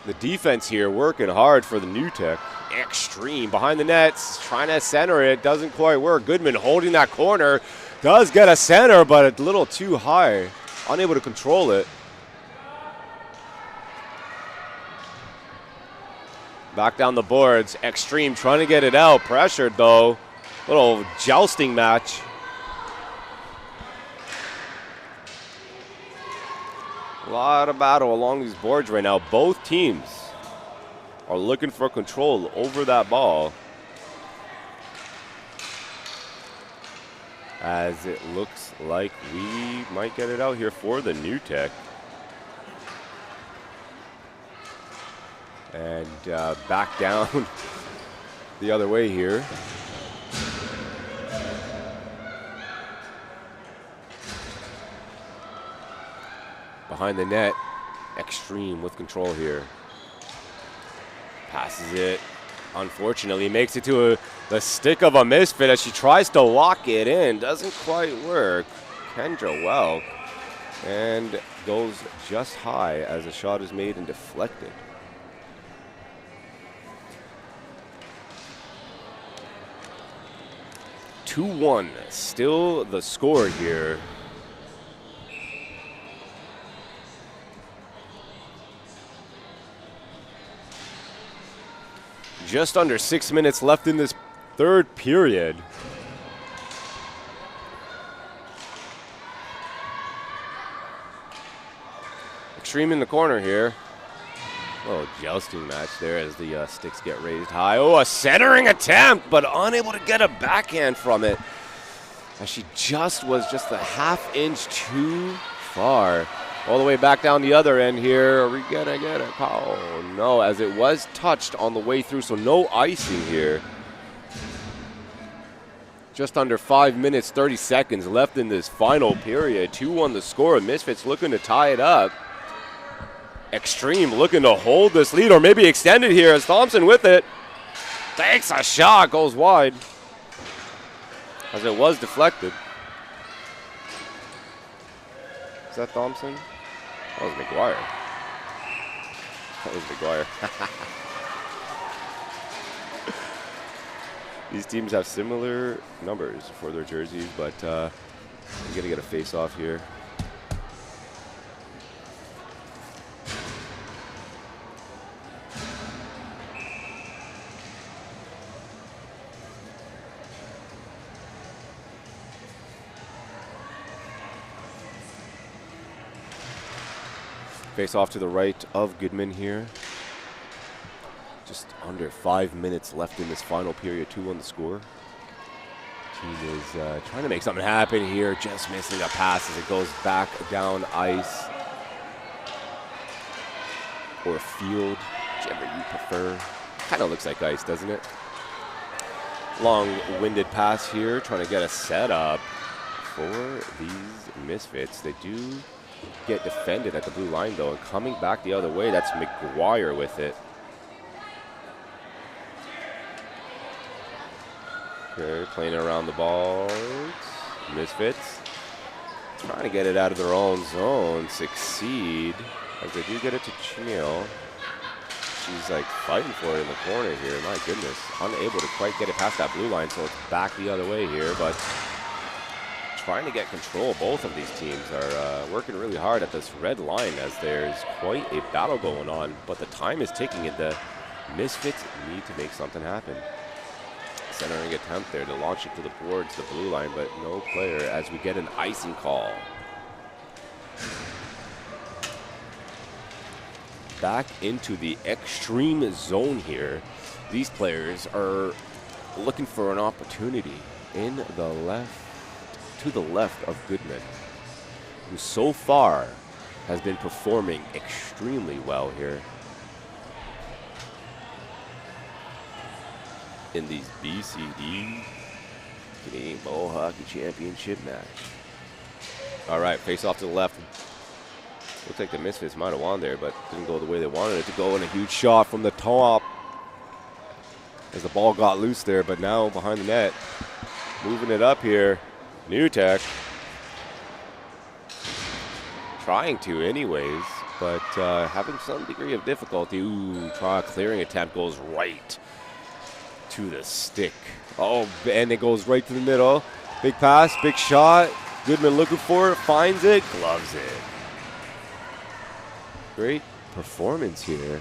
[SPEAKER 3] The defense here working hard for the New Tech. Extreme behind the nets, trying to center it. Doesn't quite work. Goodman holding that corner. Does get a center, but a little too high. Unable to control it. Back down the boards. Extreme trying to get it out. Pressured though. Little jousting match. A lot of battle along these boards right now. Both teams are looking for control over that ball. As it looks like we might get it out here for the New Tech. And back down the other way here. Behind the net, Extreme with control here. Passes it. Unfortunately, makes it to the stick of a Misfit as she tries to lock it in. Doesn't quite work. Kendra well. And goes just high as a shot is made and deflected. (2-1), still the score here. Just under 6 minutes left in this third period. Extreme in the corner here. Oh, jousting match there as the sticks get raised high. Oh, a centering attempt, but unable to get a backhand from it. As she was just a half inch too far. All the way back down the other end here. Are we gonna get it? Oh, no, as it was touched on the way through, so no icing here. Just under 5 minutes, 30 seconds left in this final period. 2-1 the score. Misfits looking to tie it up. Extreme looking to hold this lead or maybe extend it here as Thompson with it. Takes a shot, goes wide. As it was deflected. Is that Thompson? That was McGuire. That was McGuire. These teams have similar numbers for their jerseys, but we're going to get a face-off here. Face off to the right of Goodman here. Just just under 5 minutes left in this final period, 2 on the score. Team is trying to make something happen here, just missing a pass as it goes back down ice. Or field, whichever you prefer. Kind of looks like ice, doesn't it? Long-winded pass here, trying to get a setup for these Misfits. They do get defended at the blue line, though, and coming back the other way, that's McGuire with it. Okay, playing it around the ball. Misfits trying to get it out of their own zone, succeed, as they do get it to Chenille. She's like fighting for it in the corner here. My goodness, unable to quite get it past that blue line, so it's back the other way here, but trying to get control. Both of these teams are working really hard at this red line as there's quite a battle going on, but the time is ticking and the Misfits need to make something happen. Centering attempt there to launch it to the boards, the blue line, but no player as we get an icing call. Back into the extreme zone here. These players are looking for an opportunity in the left, to the left of Goodman, who so far has been performing extremely well here in these BCD Canadian Bowl Hockey Championship match. All right, face off to the left. Looks like the Misfits might have won there, but didn't go the way they wanted it to go, and a huge shot from the top as the ball got loose there, but now behind the net. Moving it up here, New Tech. Trying to anyways, but having some degree of difficulty. Ooh, clearing attempt goes right to the stick. Oh, and it goes right to the middle. Big pass, big shot. Goodman looking for it, finds it, gloves it. Great performance here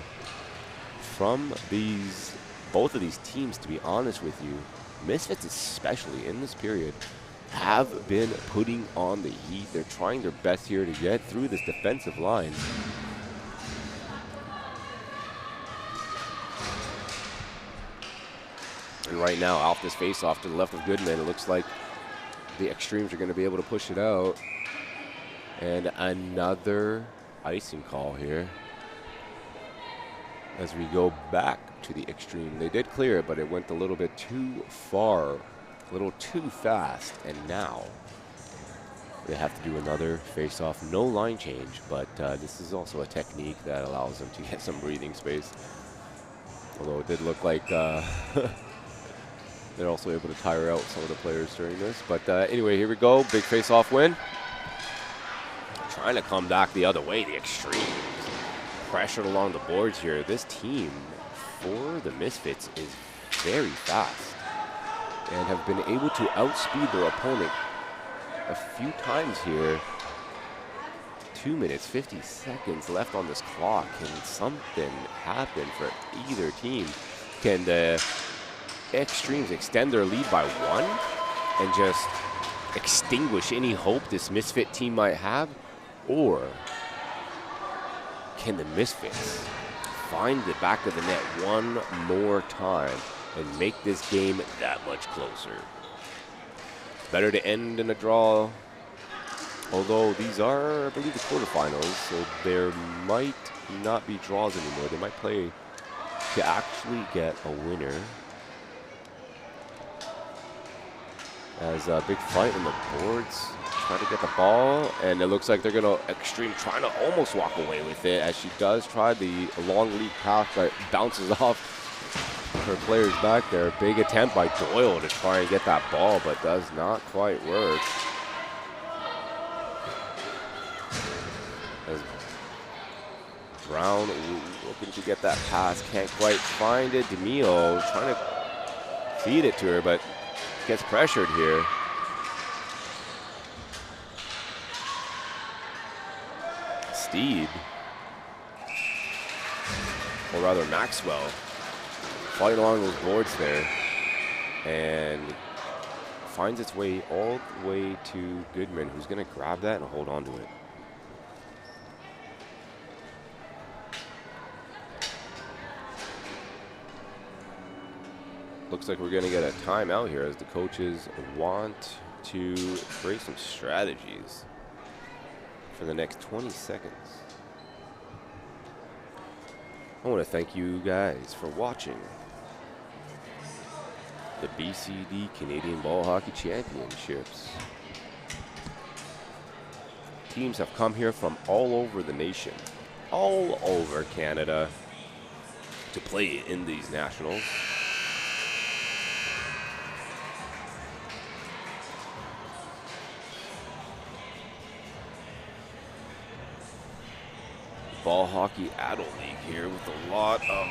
[SPEAKER 3] from both of these teams, to be honest with you. Misfits, especially in this period, have been putting on the heat. They're trying their best here to get through this defensive line. And right now, off this face-off to the left of Goodman, it looks like the Extremes are going to be able to push it out. And another icing call here as we go back to the Extreme. They did clear it, but it went a little bit too far, a little too fast, and now they have to do another face-off. No line change, but this is also a technique that allows them to get some breathing space. Although it did look like they're also able to tire out some of the players during this. But anyway, here we go. Big face-off win. Trying to come back the other way, the Extremes. Pressured along the boards here. This team for the Misfits is very fast and have been able to outspeed their opponent a few times here. 2 minutes, 50 seconds left on this clock. Can something happen for either team? Can the Extremes extend their lead by 1 and just extinguish any hope this Misfit team might have? Or can the Misfits find the back of the net one more time and make this game that much closer? Better to end in a draw, although these are, I believe, the quarterfinals, so there might not be draws anymore. They might play to actually get a winner. As a big fight on the boards, trying to get the ball, and it looks like they're going to Extreme trying to almost walk away with it, as she does try the long lead pass, but bounces off her players back there. Big attempt by Doyle to try and get that ball, but does not quite work. As Brown looking to get that pass, can't quite find it. DeMio trying to feed it to her, but gets pressured here. Steed, or rather Maxwell, fighting along those boards there and finds its way all the way to Goodman, who's going to grab that and hold on to it. Looks like we're going to get a timeout here as the coaches want to create some strategies for the next 20 seconds. I want to thank you guys for watching the BCD Canadian Ball Hockey Championships. Teams have come here from all over the nation, all over Canada, to play in these nationals. Ball Hockey Adult League here with a lot of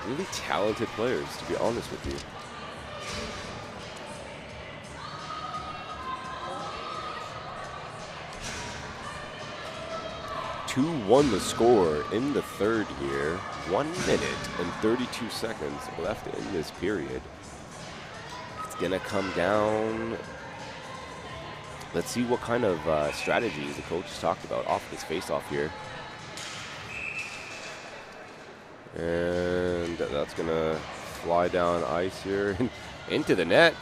[SPEAKER 3] really talented players, to be honest with you. Two-1 the score in the third here. 1 minute and 32 seconds left in this period. It's gonna come down. Let's see what kind of strategies the coach has talked about off this face-off here. And that's gonna fly down ice here into the net.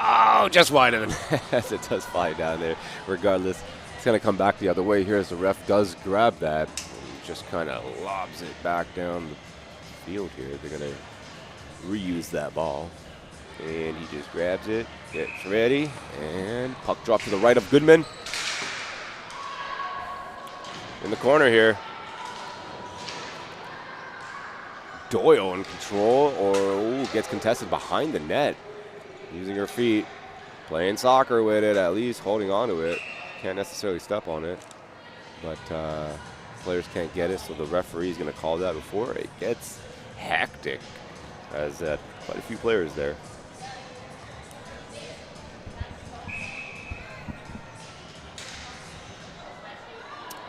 [SPEAKER 3] Oh, just wide of the net as it does fly down there. Regardless, it's gonna come back the other way here as the ref does grab that and just kind of lobs it back down the field here. They're gonna reuse that ball. And he just grabs it, gets ready, and puck drop to the right of Goodman. In the corner here. Doyle in control, or gets contested behind the net. Using her feet, playing soccer with it, at least holding on to it. Can't necessarily step on it, but players can't get it, so the referee is going to call that before it gets hectic, as quite a few players there.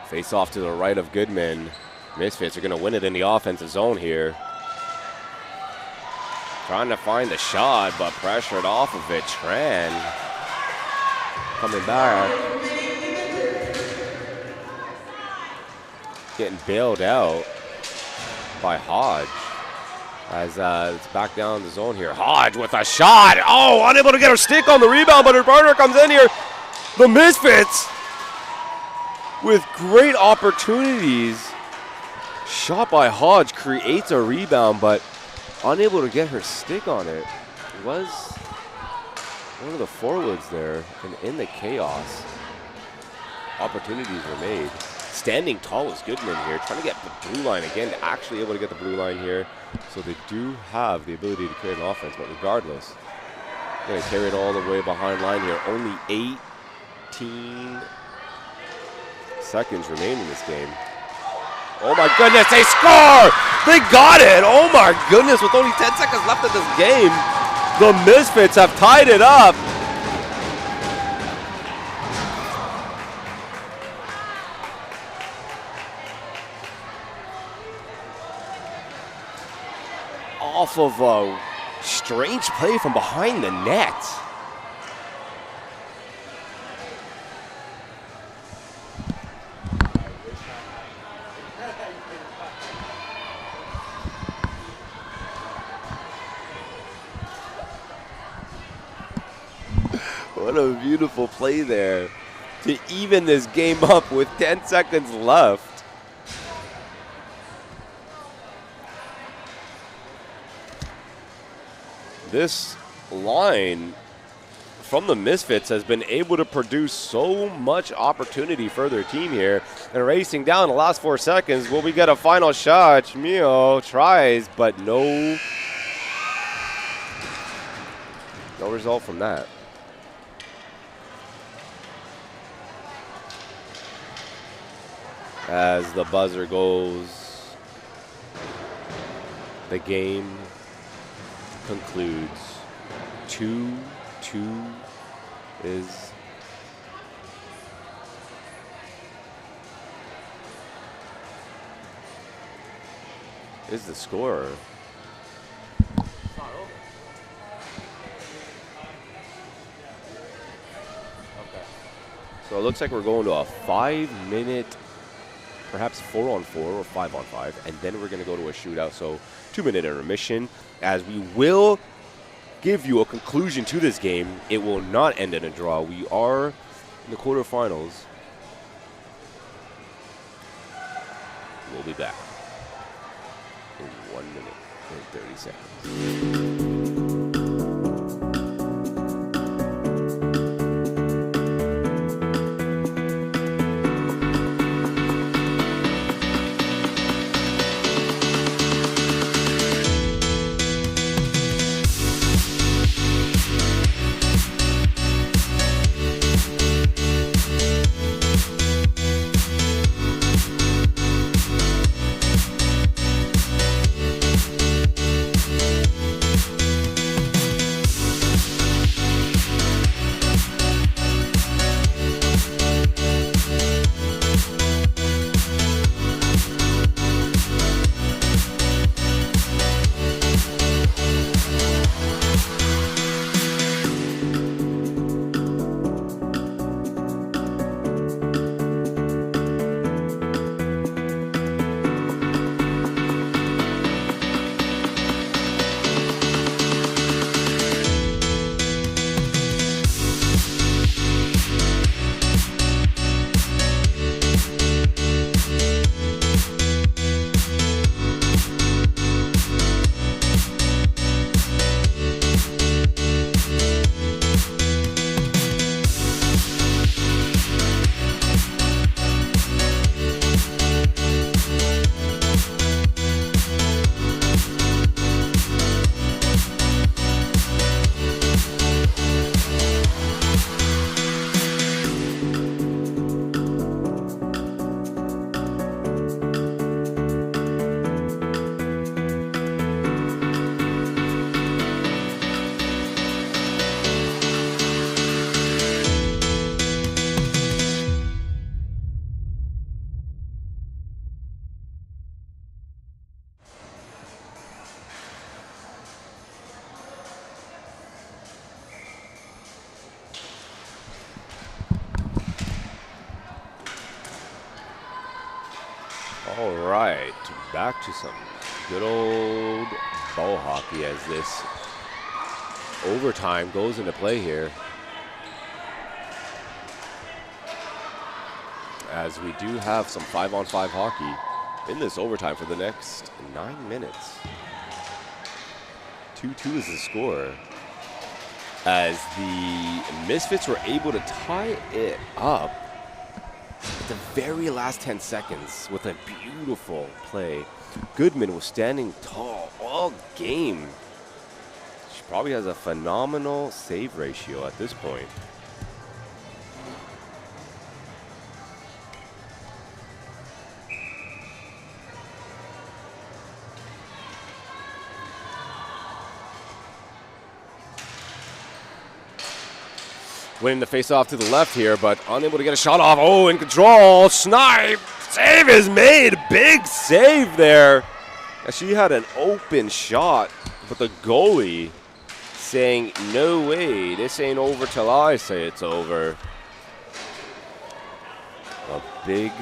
[SPEAKER 3] Face off to the right of Goodman. Misfits are going to win it in the offensive zone here. Trying to find the shot, but pressured off of it. Tran coming back. Getting bailed out by Hodge as it's back down the zone here. Hodge with a shot. Oh, unable to get her stick on the rebound, but her partner comes in here. The Misfits with great opportunities. Shot by Hodge creates a rebound, but unable to get her stick on it. It was one of the forwards there, and in the chaos, opportunities were made. Standing tall is Goodman here, trying to get the blue line again, actually able to get the blue line here. So they do have the ability to create an offense, but regardless, they're going to carry it all the way behind line here. Only 18 seconds remain in this game. Oh my goodness, they score! They got it! Oh my goodness, with only 10 seconds left in this game, the Misfits have tied it up. Off of a strange play from behind the net. What a beautiful play there to even this game up with 10 seconds left. This line from the Misfits has been able to produce so much opportunity for their team here. And racing down the last 4 seconds, will we get a final shot? Chmio tries, but no result from that. As the buzzer goes, the game concludes. 2-2 is the score. So it looks like we're going to a 5-minute, perhaps 4-on-4 or 5-on-5, and then we're going to go to a shootout. So 2-minute intermission, as we will give you a conclusion to this game. It will not end in a draw. We are in the quarterfinals. We'll be back in 1 minute and 30 seconds. All right, back to some good old ball hockey as this overtime goes into play here. As we do have some 5-on-5 hockey in this overtime for the next 9 minutes. 2-2 is the score. As the Misfits were able to tie it up at the very last 10 seconds with a beautiful play. Goodman was standing tall all game. She probably has a phenomenal save ratio at this point. Winning the face-off to the left here, but unable to get a shot off. Oh, in control. Snipe. Save is made. Big save there. She had an open shot, but the goalie saying, no way, this ain't over till I say it's over. A big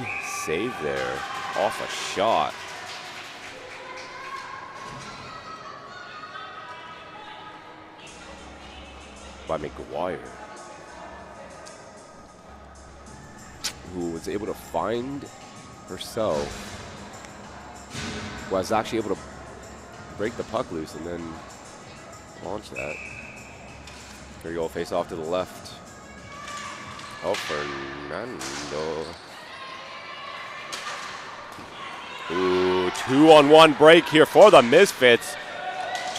[SPEAKER 3] save there off a shot. By McGuire, who was able to find herself, was actually able to break the puck loose and then launch that. There you go, face off to the left. Oh, Fernando. Ooh, 2-on-1 break here for the Misfits.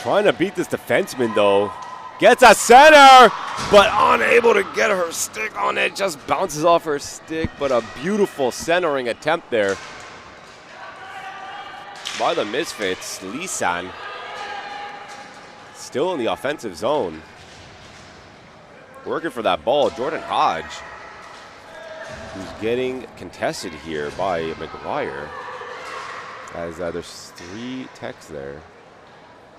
[SPEAKER 3] Trying to beat this defenseman though. Gets a center, but unable to get her stick on it. Just bounces off her stick, but a beautiful centering attempt there by the Misfits. Lisan still in the offensive zone. Working for that ball, Jordan Hodge, who's getting contested here by McGuire. As there's 3 techs there.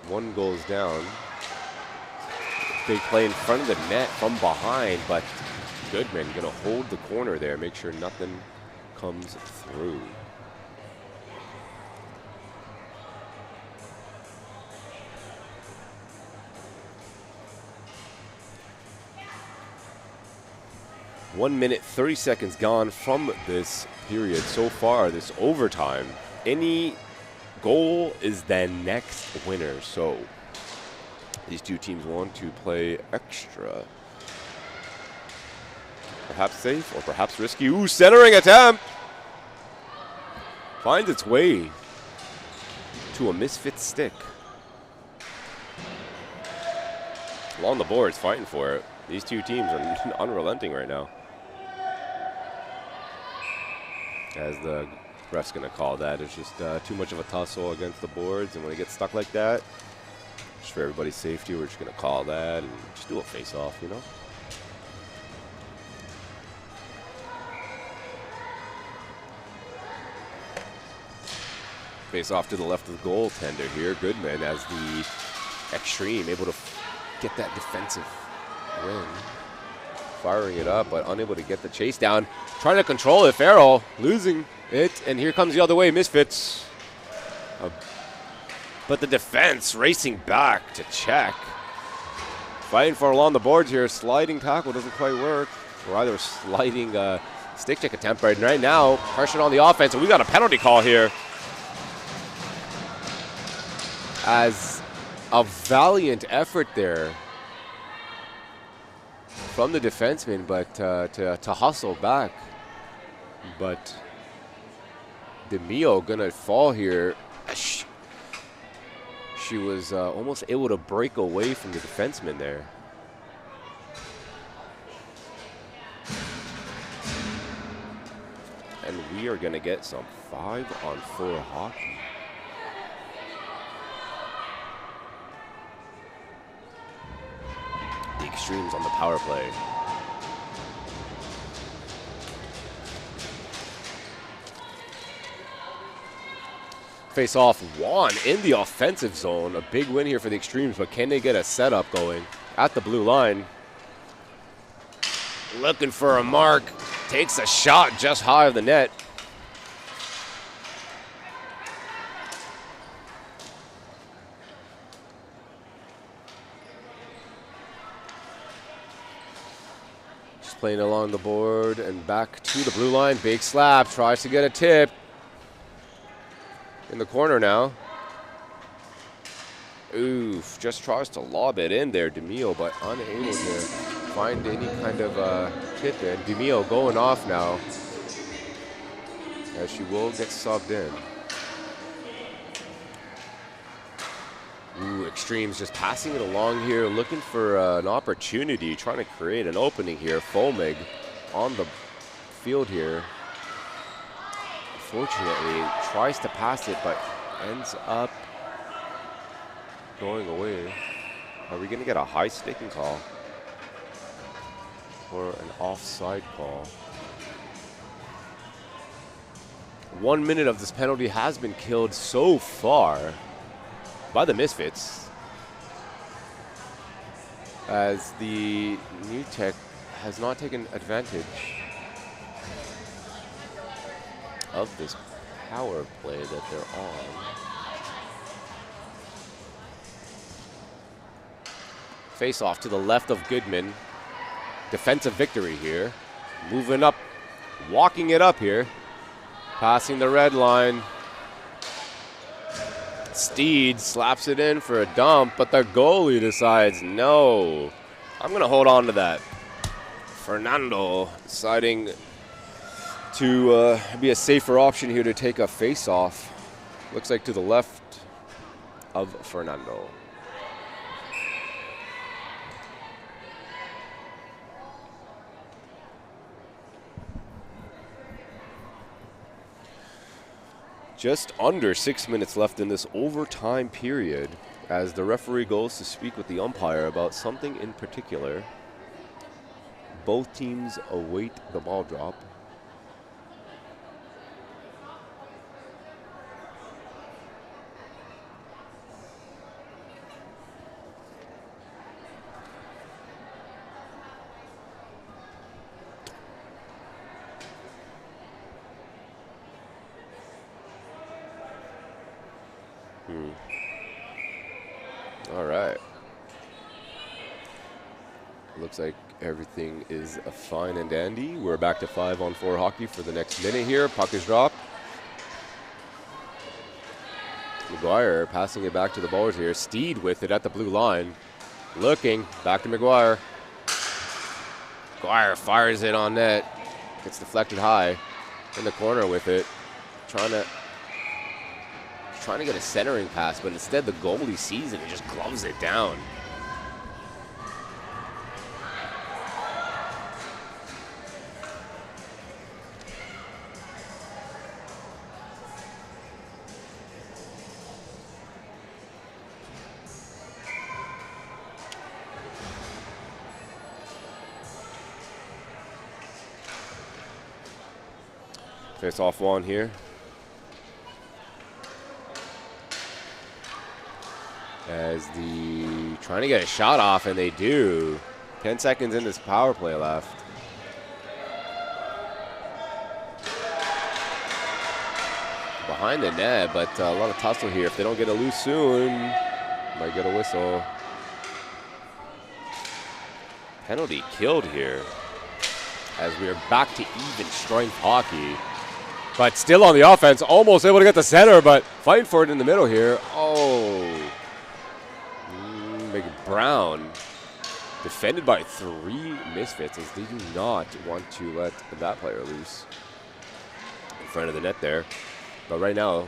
[SPEAKER 3] 1 goes down. Big play in front of the net from behind, but Goodman gonna hold the corner there, make sure nothing comes through. 1 minute, 30 seconds gone from this period so far, this overtime. Any goal is the next winner. So these two teams want to play extra. Perhaps safe or perhaps risky. Ooh, centering attempt. Finds its way to a Misfits stick. Along the boards, fighting for it. These two teams are unrelenting right now. As the ref's going to call that. It's just too much of a tussle against the boards, and when it gets stuck like that, just for everybody's safety, we're just going to call that and just do a face-off, you know? Face-off to the left of the goaltender here. Goodman as the extreme, able to get that defensive win. Firing it up, but unable to get the chase down. Trying to control it. Farrell losing it, and here comes the other way. Misfits. But the defense racing back to check. Fighting for along the boards here. Sliding tackle doesn't quite work. Or either sliding stick check attempt right now. Pressure on the offense, and we got a penalty call here. As a valiant effort there from the defenseman, but to hustle back. But DeMio gonna fall here. She was almost able to break away from the defenseman there. And we are gonna get some 5-on-4 hockey. The Extremes on the power play. Face off Juan in the offensive zone. A big win here for the Extremes, but can they get a setup going at the blue line? Looking for a mark. Takes a shot just high of the net. Just playing along the board and back to the blue line. Big slap. Tries to get a tip. In the corner now. Oof, just tries to lob it in there, DeMio, but unable to find any kind of tip in. DeMio going off now, as she will get subbed in. Ooh, Extremes just passing it along here, looking for an opportunity, trying to create an opening here. Fomig on the field here. Unfortunately, tries to pass it, but ends up going away. Are we going to get a high sticking call? Or an offside call? 1 minute of this penalty has been killed so far by the Misfits, as the New Tech has not taken advantage of this power play that they're on. Face off to the left of Goodman. Defensive victory here. Moving up, walking it up here. Passing the red line. Steed slaps it in for a dump, but the goalie decides, no, I'm going to hold on to that. Fernando deciding to be a safer option here to take a face-off. Looks like to the left of Fernando. Just under 6 minutes left in this overtime period, as the referee goes to speak with the umpire about something in particular. Both teams await the ball drop. All right. Looks like everything is fine and dandy. We're back to 5-on-4 hockey for the next minute here. Puck is dropped. McGuire passing it back to the ballers here. Steed with it at the blue line. Looking, back to McGuire. McGuire fires it on net. Gets deflected high. In the corner with it. Trying to get a centering pass, but instead the goalie sees it and just gloves it down. Face off one here. As trying to get a shot off, and they do. 10 seconds in this power play left. Behind the net, but a lot of tussle here. If they don't get a loose soon, might get a whistle. Penalty killed here. As we are back to even strength hockey. But still on the offense, almost able to get the center, but fighting for it in the middle here. Oh. Brown defended by 3 Misfits, as they do not want to let that player loose in front of the net there. But right now,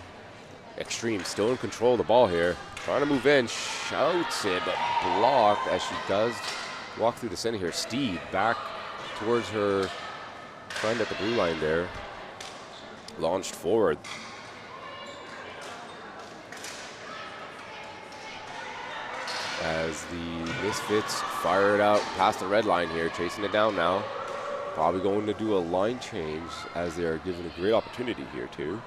[SPEAKER 3] Extreme still in control of the ball here. Trying to move in, shouts it, but blocked as she does walk through the center here. Steed back towards her friend at the blue line there. Launched forward. As the Misfits fire it out past the red line here, chasing it down now. Probably going to do a line change, as they are given a great opportunity here too.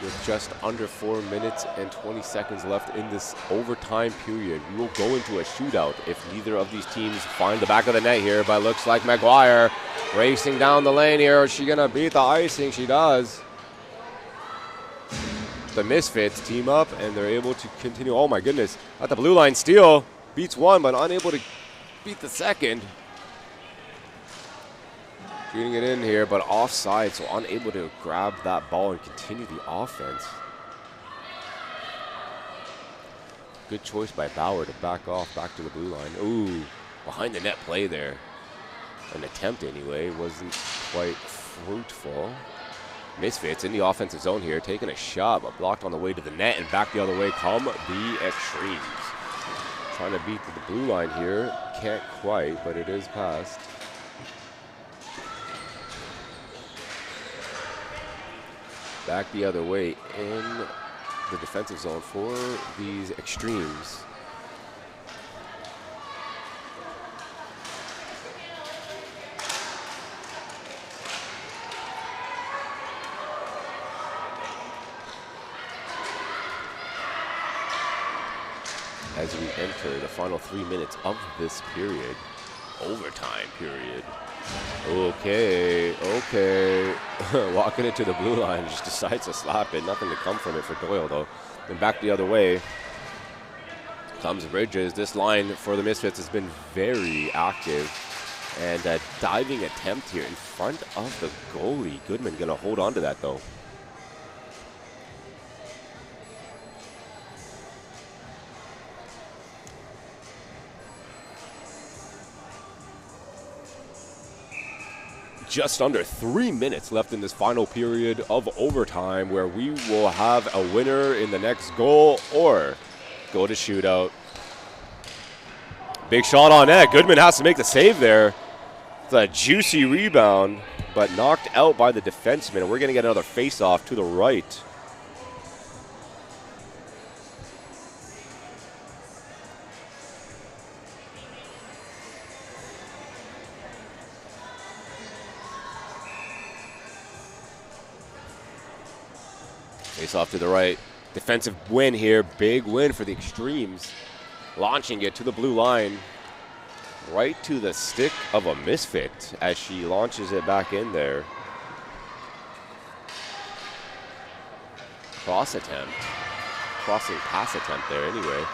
[SPEAKER 3] With just under 4 minutes and 20 seconds left in this overtime period, we will go into a shootout if neither of these teams find the back of the net here. But looks like McGuire racing down the lane here. Is she gonna beat the icing? She does. The Misfits team up, and they're able to continue. Oh my goodness, at the blue line, steal, beats one, but unable to beat the second. Shooting it in here, but offside, so unable to grab that ball and continue the offense. Good choice by Bauer to back off, back to the blue line. Ooh, behind the net play there. An attempt anyway, wasn't quite fruitful. Misfits in the offensive zone here, taking a shot, but blocked on the way to the net, and back the other way come the Extremes. Trying to beat the blue line here, can't quite, but it is passed. Back the other way in the defensive zone for these Extremes. As we enter the final 3 minutes of this period, overtime period. Okay. Walking into the blue line, just decides to slap it. Nothing to come from it for Doyle, though. And back the other way comes Bridges. This line for the Misfits has been very active. And a diving attempt here in front of the goalie. Goodman going to hold on to that, though. Just under 3 minutes left in this final period of overtime, where we will have a winner in the next goal or go to shootout. Big shot on net. Goodman has to make the save there. It's a juicy rebound, but knocked out by the defenseman. And we're going to get another face-off to the right. Face off to the right. Defensive win here. Big win for the Extremes. Launching it to the blue line. Right to the stick of a Misfit as she launches it back in there. Crossing pass attempt there anyway.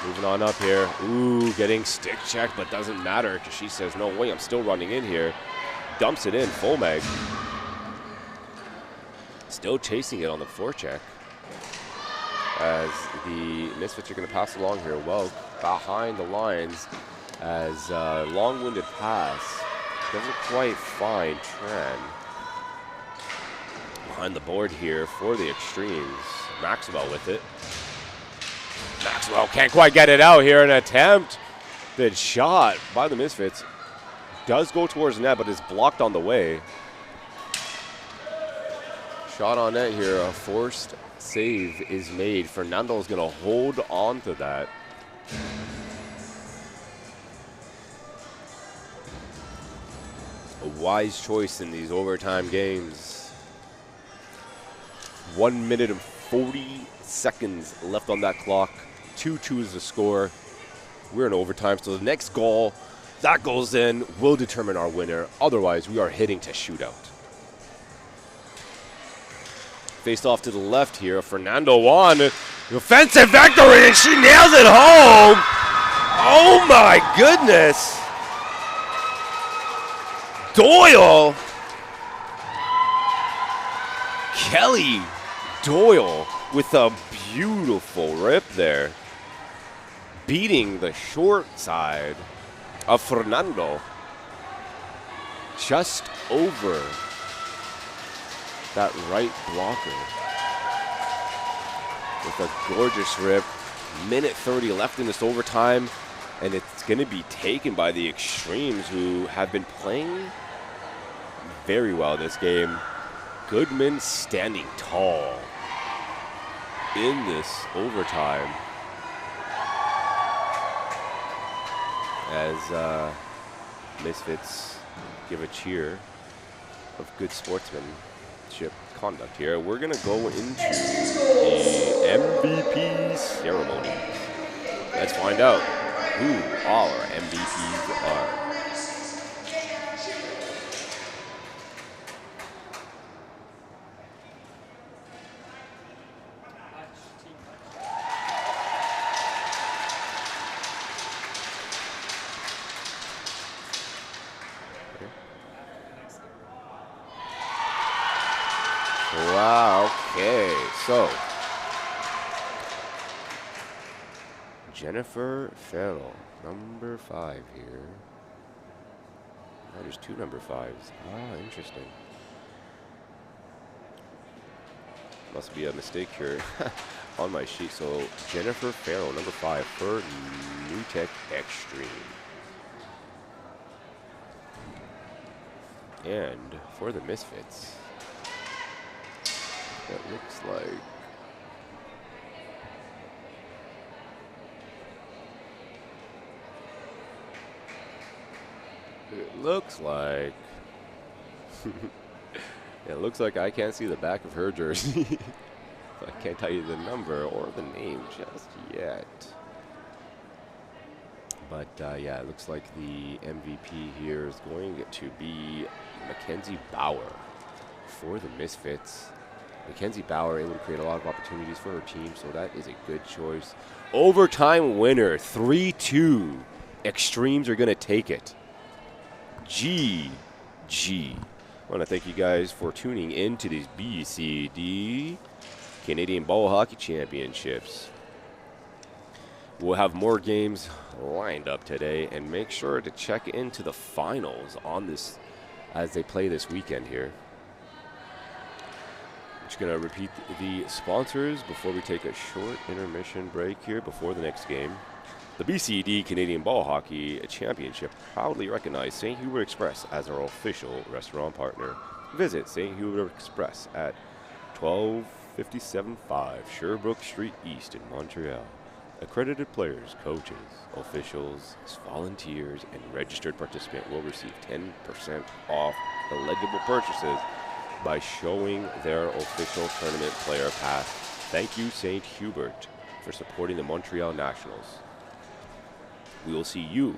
[SPEAKER 3] Moving on up here. Ooh, getting stick checked, but doesn't matter because she says, no way, I'm still running in here. Dumps it in, full mag. Still chasing it on the forecheck. As the Misfits are going to pass along here. Well, behind the lines as long-winded pass. Doesn't quite find Tran. Behind the board here for the Extremes. Maxwell with it. Maxwell can't quite get it out here. An attempt. The shot by the Misfits does go towards net, but is blocked on the way. Shot on net here. A forced save is made. Fernando's going to hold on to that. A wise choice in these overtime games. 1 minute and 40 seconds left on that clock. 2-2 is the score. We're in overtime, so the next goal that goes in will determine our winner. Otherwise, we are heading to shootout. Faced off to the left here. Fernando won. Offensive victory, and she nails it home. Oh my goodness. Doyle. Kelly Doyle with a beautiful rip there. Beating the short side of Fernando. Just over that right blocker. With a gorgeous rip. Minute 30 left in this overtime. And it's going to be taken by the Extremes, who have been playing very well this game. Goodman standing tall in this overtime. As Misfits give a cheer of good sportsmanship conduct here. We're going to go into the MVP ceremony. Let's find out who our MVPs are. Wow, okay, so Jennifer Farrell, number 5 here. Oh, there's 2 number 5s. Ah, interesting. Must be a mistake here on my sheet. So Jennifer Farrell, number 5 for New Tech Extreme. And for the Misfits, that looks like it looks like I can't see the back of her jersey. I can't tell you the number or the name just yet. But yeah, it looks like the MVP here is going to be Mackenzie Bauer for the Misfits. Mackenzie Bauer able to create a lot of opportunities for her team, so that is a good choice. Overtime winner, 3-2. Extremes are going to take it. GG. I want to thank you guys for tuning in to these BCD Canadian Ball Hockey Championships. We'll have more games lined up today, and make sure to check into the finals on this as they play this weekend here. Just going to repeat the sponsors before we take a short intermission break here before the next game. The BCD Canadian Ball Hockey Championship proudly recognizes St. Hubert Express as our official restaurant partner. Visit St. Hubert Express at 12575 Sherbrooke Street East in Montreal. Accredited players, coaches, officials, volunteers, and registered participant will receive 10% off eligible purchases by showing their official tournament player pass. Thank you, St. Hubert, for supporting the Montreal Nationals. We will see you